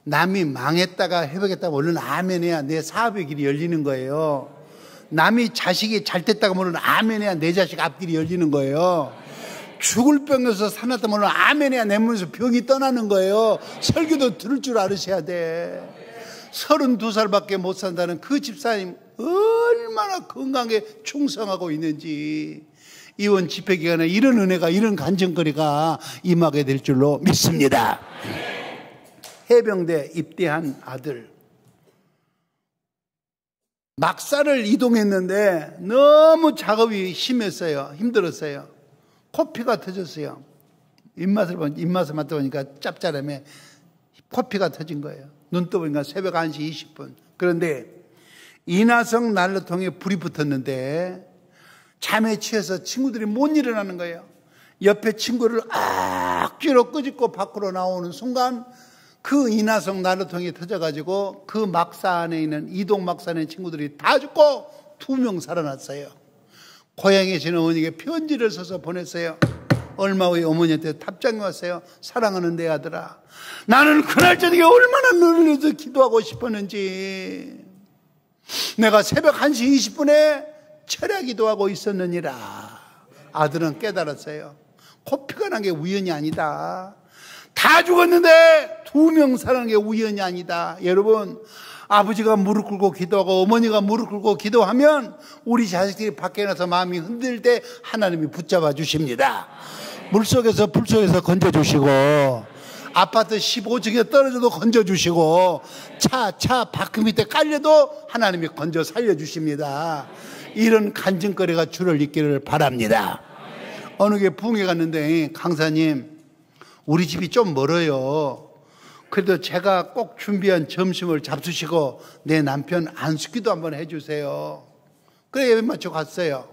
남이 망했다가 회복했다가 얼른 아멘해야 내 사업의 길이 열리는 거예요. 남이 자식이 잘 됐다가 얼른 아멘해야 내 자식 앞길이 열리는 거예요. 죽을 병에서 살았다 얼른 아멘해야 내 몸에서 병이 떠나는 거예요. 설교도 들을 줄 알으셔야 돼. 32살밖에 못 산다는 그 집사님 얼마나 건강에 충성하고 있는지, 이번 집회 기간에 이런 은혜가, 이런 간증거리가 임하게 될 줄로 믿습니다. 해병대 입대한 아들, 막사를 이동했는데 너무 작업이 심했어요. 힘들었어요. 코피가 터졌어요. 입맛을 맡다 보니까 짭짤함에 코피가 터진 거예요. 눈 떠보니까 새벽 1시 20분. 그런데 인화성 난로통에 불이 붙었는데 잠에 취해서 친구들이 못 일어나는 거예요. 옆에 친구를 억지로 끄집고 밖으로 나오는 순간 그 인화성 난로통이 터져가지고 그 막사 안에 있는, 이동 막사 안에 있는 친구들이 다 죽고 2명 살아났어요. 고향에 계신 어머니에게 편지를 써서 보냈어요. 얼마 후에 어머니한테 답장이 왔어요. 사랑하는 내 아들아, 나는 그날 저녁에 얼마나 너를 위해서 기도하고 싶었는지. 내가 새벽 1시 20분에 철야 기도하고 있었느니라. 아들은 깨달았어요. 코피가 난 게 우연이 아니다. 다 죽었는데 2명 살아난 게 우연이 아니다. 여러분, 아버지가 무릎 꿇고 기도하고 어머니가 무릎 꿇고 기도하면 우리 자식들이 밖에 나서 마음이 흔들 때 하나님이 붙잡아 주십니다. 물속에서 불속에서 건져주시고, 아파트 15층에 떨어져도 건져주시고, 차 바퀴 밑에 깔려도 하나님이 건져 살려주십니다. 이런 간증거리가 주를 잇기를 바랍니다. 어느 게 부흥회 갔는데, 강사님, 우리 집이 좀 멀어요. 그래도 제가 꼭 준비한 점심을 잡수시고 내 남편 안수기도 한번 해주세요. 그래, 예배 마치고 갔어요.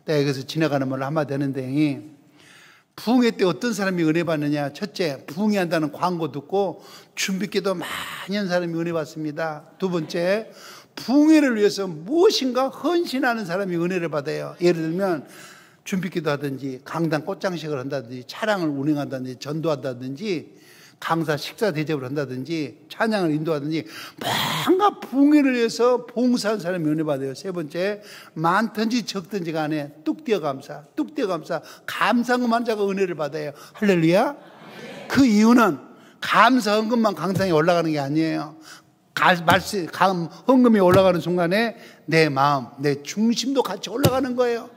내가 여기서 지나가는 말로 한마디 하는데, 부흥회 때 어떤 사람이 은혜 받느냐. 첫째, 부흥회 한다는 광고 듣고 준비기도 많이 한 사람이 은혜 받습니다. 두 번째, 부흥회를 위해서 무엇인가 헌신하는 사람이 은혜를 받아요. 예를 들면 준비기도 하든지, 강단 꽃장식을 한다든지, 차량을 운행한다든지, 전도한다든지, 강사 식사 대접을 한다든지, 찬양을 인도하든지, 뭔가 부흥회를 위해서 봉사한 사람이 은혜 받아요. 세 번째, 많든지 적든지 간에 뚝 뛰어 감사, 감사금한 자가 은혜를 받아요. 할렐루야. 그 이유는 감사 헌금만 강상에 올라가는 게 아니에요. 헌금이 올라가는 순간에 내 마음, 내 중심도 같이 올라가는 거예요.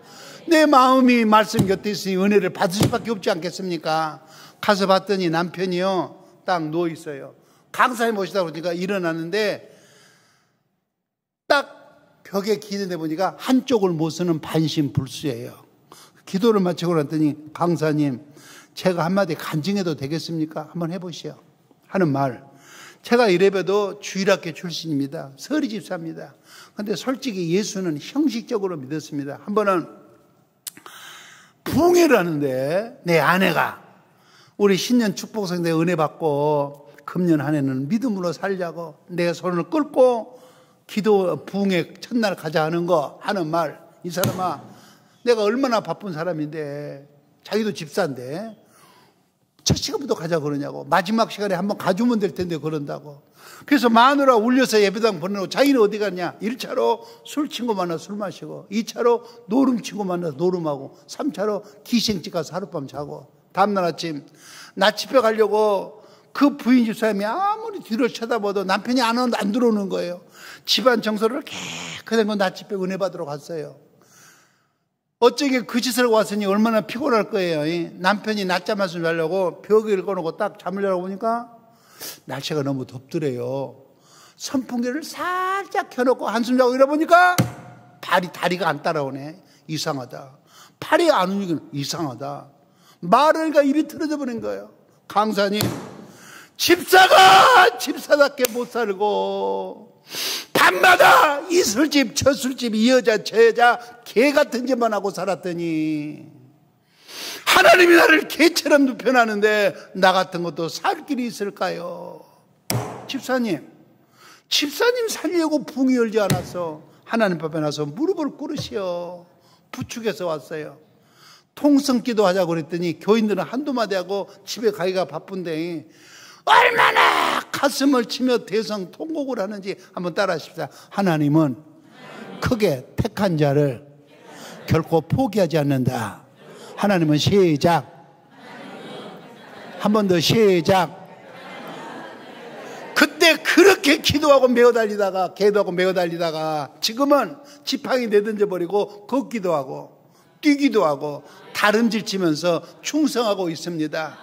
내 마음이 말씀 곁에 있으니 은혜를 받을 수밖에 없지 않겠습니까? 가서 봤더니 남편이요 딱 누워 있어요. 강사님 오시다 보니까 일어났는데 딱 벽에 기대다 보니까 한쪽을 못 쓰는 반신불수예요. 기도를 마치고 났더니 강사님, 제가 한마디 간증해도 되겠습니까? 한번 해보시오 하는 말. 제가 이래봬도 주일학교 출신입니다. 서리 집사입니다. 근데 솔직히 예수는 형식적으로 믿었습니다. 한 번은 부흥회를 하는데 내 아내가 우리 신년 축복성대 은혜 받고 금년 한 해는 믿음으로 살자고 내 손을 끌고 기도 부흥회 첫날 가자 하는 거 하는 말. 이 사람아, 내가 얼마나 바쁜 사람인데 자기도 집사인데 첫 시간부터 가자 그러냐고. 마지막 시간에 한번 가주면 될 텐데 그런다고. 그래서 마누라 울려서 예배당 보내고 자기는 어디 갔냐. 1차로 술 친구 만나 술 마시고 2차로 노름 친구 만나서 노름하고 3차로 기생집 가서 하룻밤 자고 다음날 아침 나집에 가려고 그 부인 집사님이 아무리 뒤를 쳐다봐도 남편이 안 들어오는 거예요. 집안 청소를 깨끗한 건 나집에 은혜 받으러 갔어요. 어쩌게 그 짓을 하고 왔으니 얼마나 피곤할 거예요. 남편이 낮잠 말씀 자려고 벽을 꺼놓고 딱 잠을 자려고 보니까 날씨가 너무 덥더래요. 선풍기를 살짝 켜놓고 한숨 자고 이러보니까 다리가 안 따라오네. 이상하다. 팔이 안 움직이는 이상하다. 말을 하니까 입이 틀어져 버린 거예요. 강사님, 집사가 집사답게 못 살고 밤마다 이 술집 저 술집 이 여자 저 여자 개 같은 짓만 하고 살았더니 하나님이 나를 개처럼 눕혀놨는데 나 같은 것도 살 길이 있을까요? 집사님 살려고 붕이 열지 않았어. 하나님 앞에 나서 무릎을 꿇으시오. 부축해서 왔어요. 통성기도 하자고 그랬더니 교인들은 한두 마디 하고 집에 가기가 바쁜데 얼마나 가슴을 치며 대성 통곡을 하는지 한번 따라 하십시다. 하나님은 크게 택한 자를 결코 포기하지 않는다. 하나님은 시작. 한 번 더 시작. 그때 그렇게 기도하고 메어달리다가 기도하고 메어달리다가 지금은 지팡이 내던져 버리고 걷기도 하고 뛰기도 하고 다름질 치면서 충성하고 있습니다.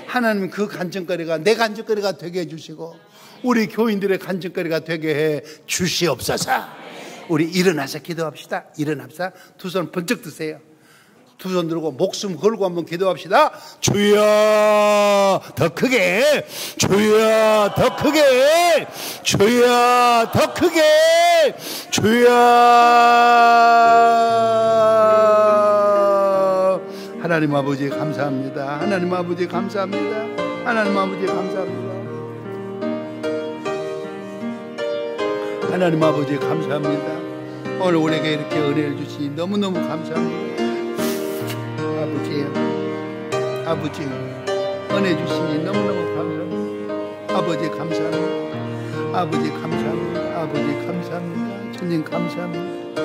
하나님 그 간증거리가 내 간증거리가 되게 해주시고 우리 교인들의 간증거리가 되게 해 주시옵소서. 우리 일어나서 기도합시다. 일어납시다. 두 손 번쩍 드세요. 두 손 들고 목숨 걸고 한번 기도합시다. 주여 더 크게, 주여 더 크게, 주여 더 크게, 주여. 하나님 아버지 감사합니다. 하나님 아버지 감사합니다. 하나님 아버지 감사합니다. 하나님 아버지 감사합니다. 오늘 우리에게 이렇게 은혜를 주시니 너무너무 감사합니다. 아버지 은혜 주시니 너무너무 감사합니다. 아버지 감사합니다. 아버지 감사합니다. 아버지 감사합니다. 주님 감사합니다.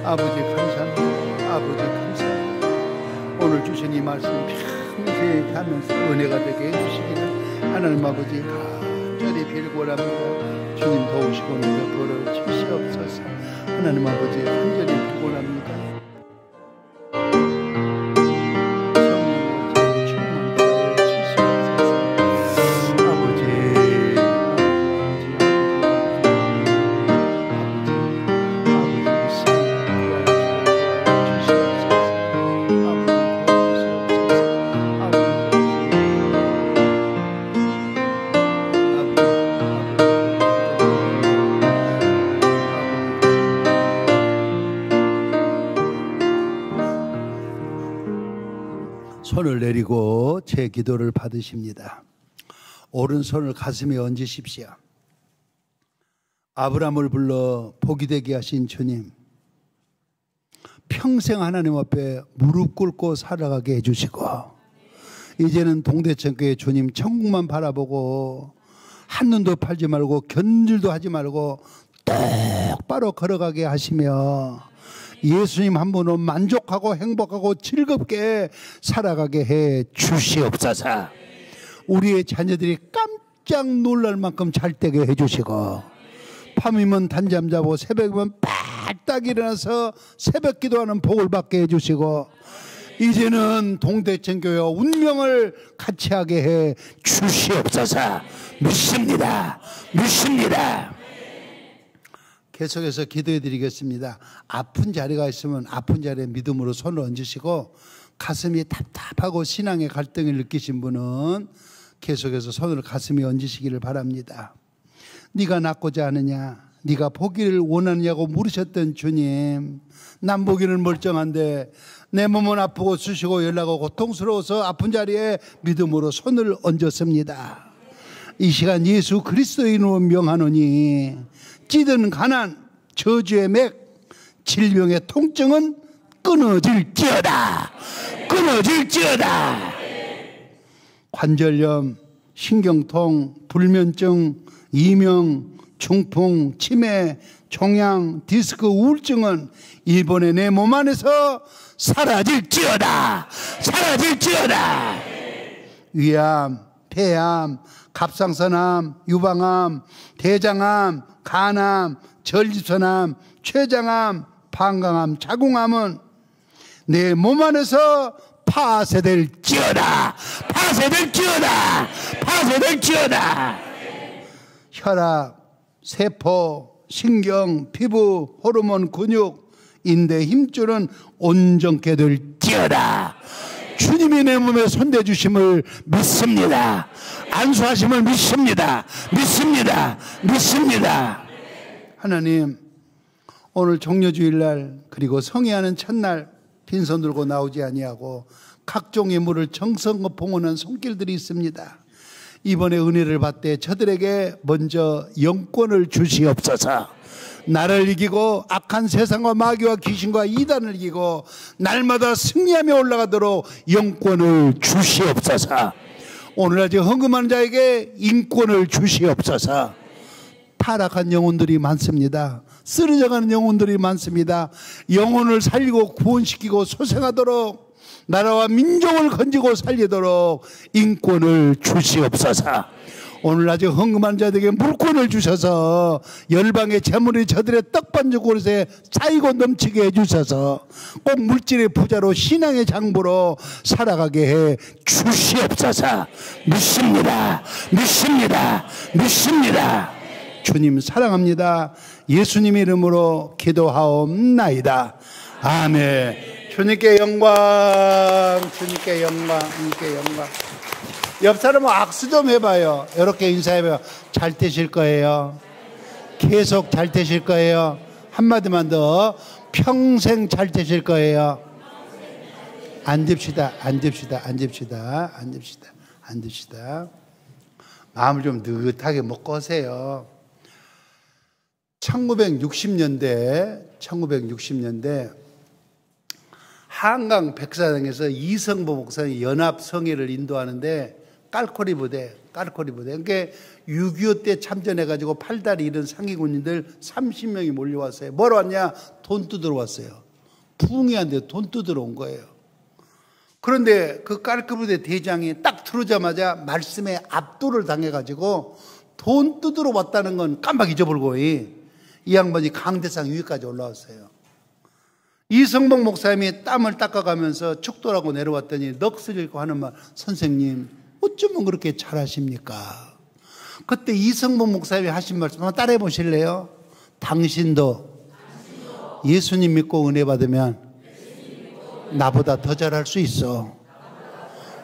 아버지 감사합니다. 아버지 감사합니다. 오늘 주신 이 말씀 평생 하면서 은혜가 되게 해주시기를 하나님 아버지 간절히 빌고랍니다. 주님 도우시고 내가 벌을 주시옵소서. 하나님 아버지 간절히 빌고랍니다. 손을 내리고 제 기도를 받으십니다. 오른손을 가슴에 얹으십시오. 아브라함을 불러 복이 되게 하신 주님, 평생 하나님 앞에 무릎 꿇고 살아가게 해주시고 이제는 동대천교회 주님 천국만 바라보고 한눈도 팔지 말고 견질도 하지 말고 똑바로 걸어가게 하시며 예수님 한 분은 만족하고 행복하고 즐겁게 살아가게 해 주시옵소서. 우리의 자녀들이 깜짝 놀랄 만큼 잘 되게 해 주시고 밤이면 단잠 자고 새벽이면 발딱 일어나서 새벽 기도하는 복을 받게 해주시고, 이제는 동대천교회와 운명을 같이 하게 해 주시옵소서. 믿습니다. 믿습니다. 계속해서 기도해 드리겠습니다. 아픈 자리가 있으면 아픈 자리에 믿음으로 손을 얹으시고, 가슴이 답답하고 신앙의 갈등을 느끼신 분은 계속해서 손을 가슴에 얹으시기를 바랍니다. 네가 낫고자 하느냐, 네가 보기를 원하느냐고 물으셨던 주님, 난 보기는 멀쩡한데 내 몸은 아프고 쑤시고 열나고 고통스러워서 아픈 자리에 믿음으로 손을 얹었습니다. 이 시간 예수 그리스도의 이름으로 명하노니 찌든 가난, 저주의 맥, 질병의 통증은 끊어질지어다. 끊어질지어다. 관절염, 신경통, 불면증, 이명, 중풍, 치매, 종양, 디스크, 우울증은 이번에 내 몸 안에서 사라질지어다. 사라질지어다. 위암, 폐암, 갑상선암, 유방암, 대장암, 간암, 전립선암, 췌장암, 방광암, 자궁암은 내 몸 안에서 파쇄될지어다. 파쇄될지어다. 파쇄될지어다. 혈압, 세포, 신경, 피부, 호르몬, 근육, 인대, 힘줄은 온전케 될지어다. 주님이 내 몸에 손대주심을 믿습니다. 안수하심을 믿습니다. 믿습니다. 믿습니다. 하나님, 오늘 종려주일날 그리고 성회하는 첫날 빈손 들고 나오지 아니하고 각종 예물을 정성껏 봉헌한 손길들이 있습니다. 이번에 은혜를 받되 저들에게 먼저 영권을 주시옵소서. 나를 이기고 악한 세상과 마귀와 귀신과 이단을 이기고 날마다 승리하며 올라가도록 영권을 주시옵소서. 오늘 아직 헌금하는 자에게 인권을 주시옵소서. 타락한 영혼들이 많습니다. 쓰러져가는 영혼들이 많습니다. 영혼을 살리고 구원시키고 소생하도록, 나라와 민족을 건지고 살리도록 인권을 주시옵소서. 오늘 아직 헌금한 자들에게 물권을 주셔서 열방의 재물이 저들의 떡반죽 그릇에 쌓이고 넘치게 해주셔서 꼭 물질의 부자로 신앙의 장부로 살아가게 해 주시옵소서. 믿습니다. 믿습니다. 믿습니다. 주님 사랑합니다. 예수님 이름으로 기도하옵나이다. 아멘. 주님께 영광, 주님께 영광, 주님께 영광. 옆 사람은 악수 좀 해봐요. 이렇게 인사해봐요. 잘 되실 거예요. 계속 잘 되실 거예요. 한마디만 더. 평생 잘 되실 거예요. 앉읍시다. 앉읍시다. 앉읍시다. 앉읍시다. 앉읍시다. 마음을 좀 느긋하게 먹고 오세요. 1960년대 한강 백사장에서 이성보 목사님 연합성회를 인도하는데 깔코리 부대. 그러니까 6.25 때 참전해가지고 팔다리 잃은 상위군인들 30명이 몰려왔어요. 뭐로 왔냐? 돈 뜯으러 왔어요. 부흥회한데 돈 뜯으러 온 거예요. 그런데 그 깔코리 부대 대장이 딱 들어오자마자 말씀에 압도를 당해가지고 돈 뜯으러 왔다는 건 깜빡 잊어버리고 이 양반이 강대상 위까지 올라왔어요. 이성복 목사님이 땀을 닦아가면서 축도라고 내려왔더니 넋을 잃고 하는 말, 선생님 어쩌면 그렇게 잘하십니까? 그때 이성복 목사님이 하신 말씀 한번 따라해 보실래요? 당신도 예수님 믿고 은혜 받으면 나보다 더 잘할 수 있어.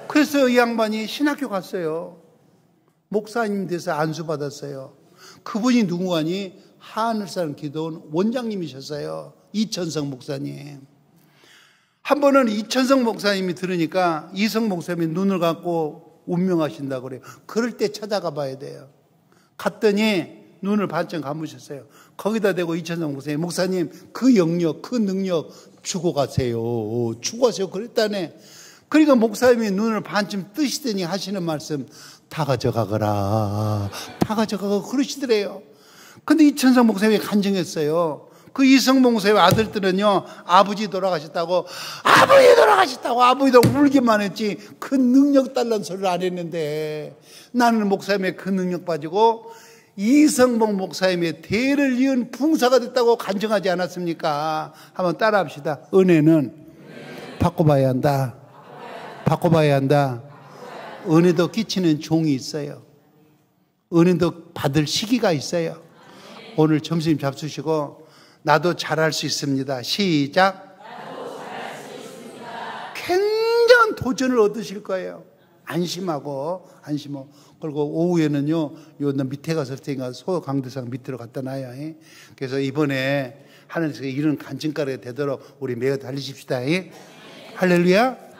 그래서 이 양반이 신학교 갔어요. 목사님 돼서 안수 받았어요. 그분이 누구하니? 하늘산 기도원 원장님이셨어요. 이천성 목사님. 한 번은 이천성 목사님이 들으니까 이성 목사님이 눈을 감고 운명하신다고 그래요. 그럴 때 찾아가 봐야 돼요. 갔더니 눈을 반쯤 감으셨어요. 거기다 대고 이천성 목사님 그 영역, 그 능력 주고 가세요. 주고 가세요. 그랬다네. 그러니까 목사님이 눈을 반쯤 뜨시더니 하시는 말씀, 다 가져가거라. 다 가져가고 그러시더래요. 근데 이천성 목사님이 간증했어요. 그 이성봉 목사님의 아들들은요, 아버지 돌아가셨다고 아버지도 울기만 했지 그 능력 달라는 소리를 안 했는데, 나는 목사님의 그 능력 가지고 이성복 목사님의 대를 이은 풍사가 됐다고 간증하지 않았습니까? 한번 따라합시다. 은혜는 바꿔봐야 한다. 바꿔봐야 한다. 은혜도 끼치는 종이 있어요. 은혜도 받을 시기가 있어요. 오늘 점심 잡수시고 나도 잘할 수 있습니다. 시작. 굉장한 도전을 얻으실 거예요. 안심하고. 그리고 오후에는요, 요 밑에 가서 테니까 소강대상 밑으로 갖다 놔요. 그래서 이번에 하늘에서 이런 간증가루가 되도록 우리 매어 달리십시다. 할렐루야.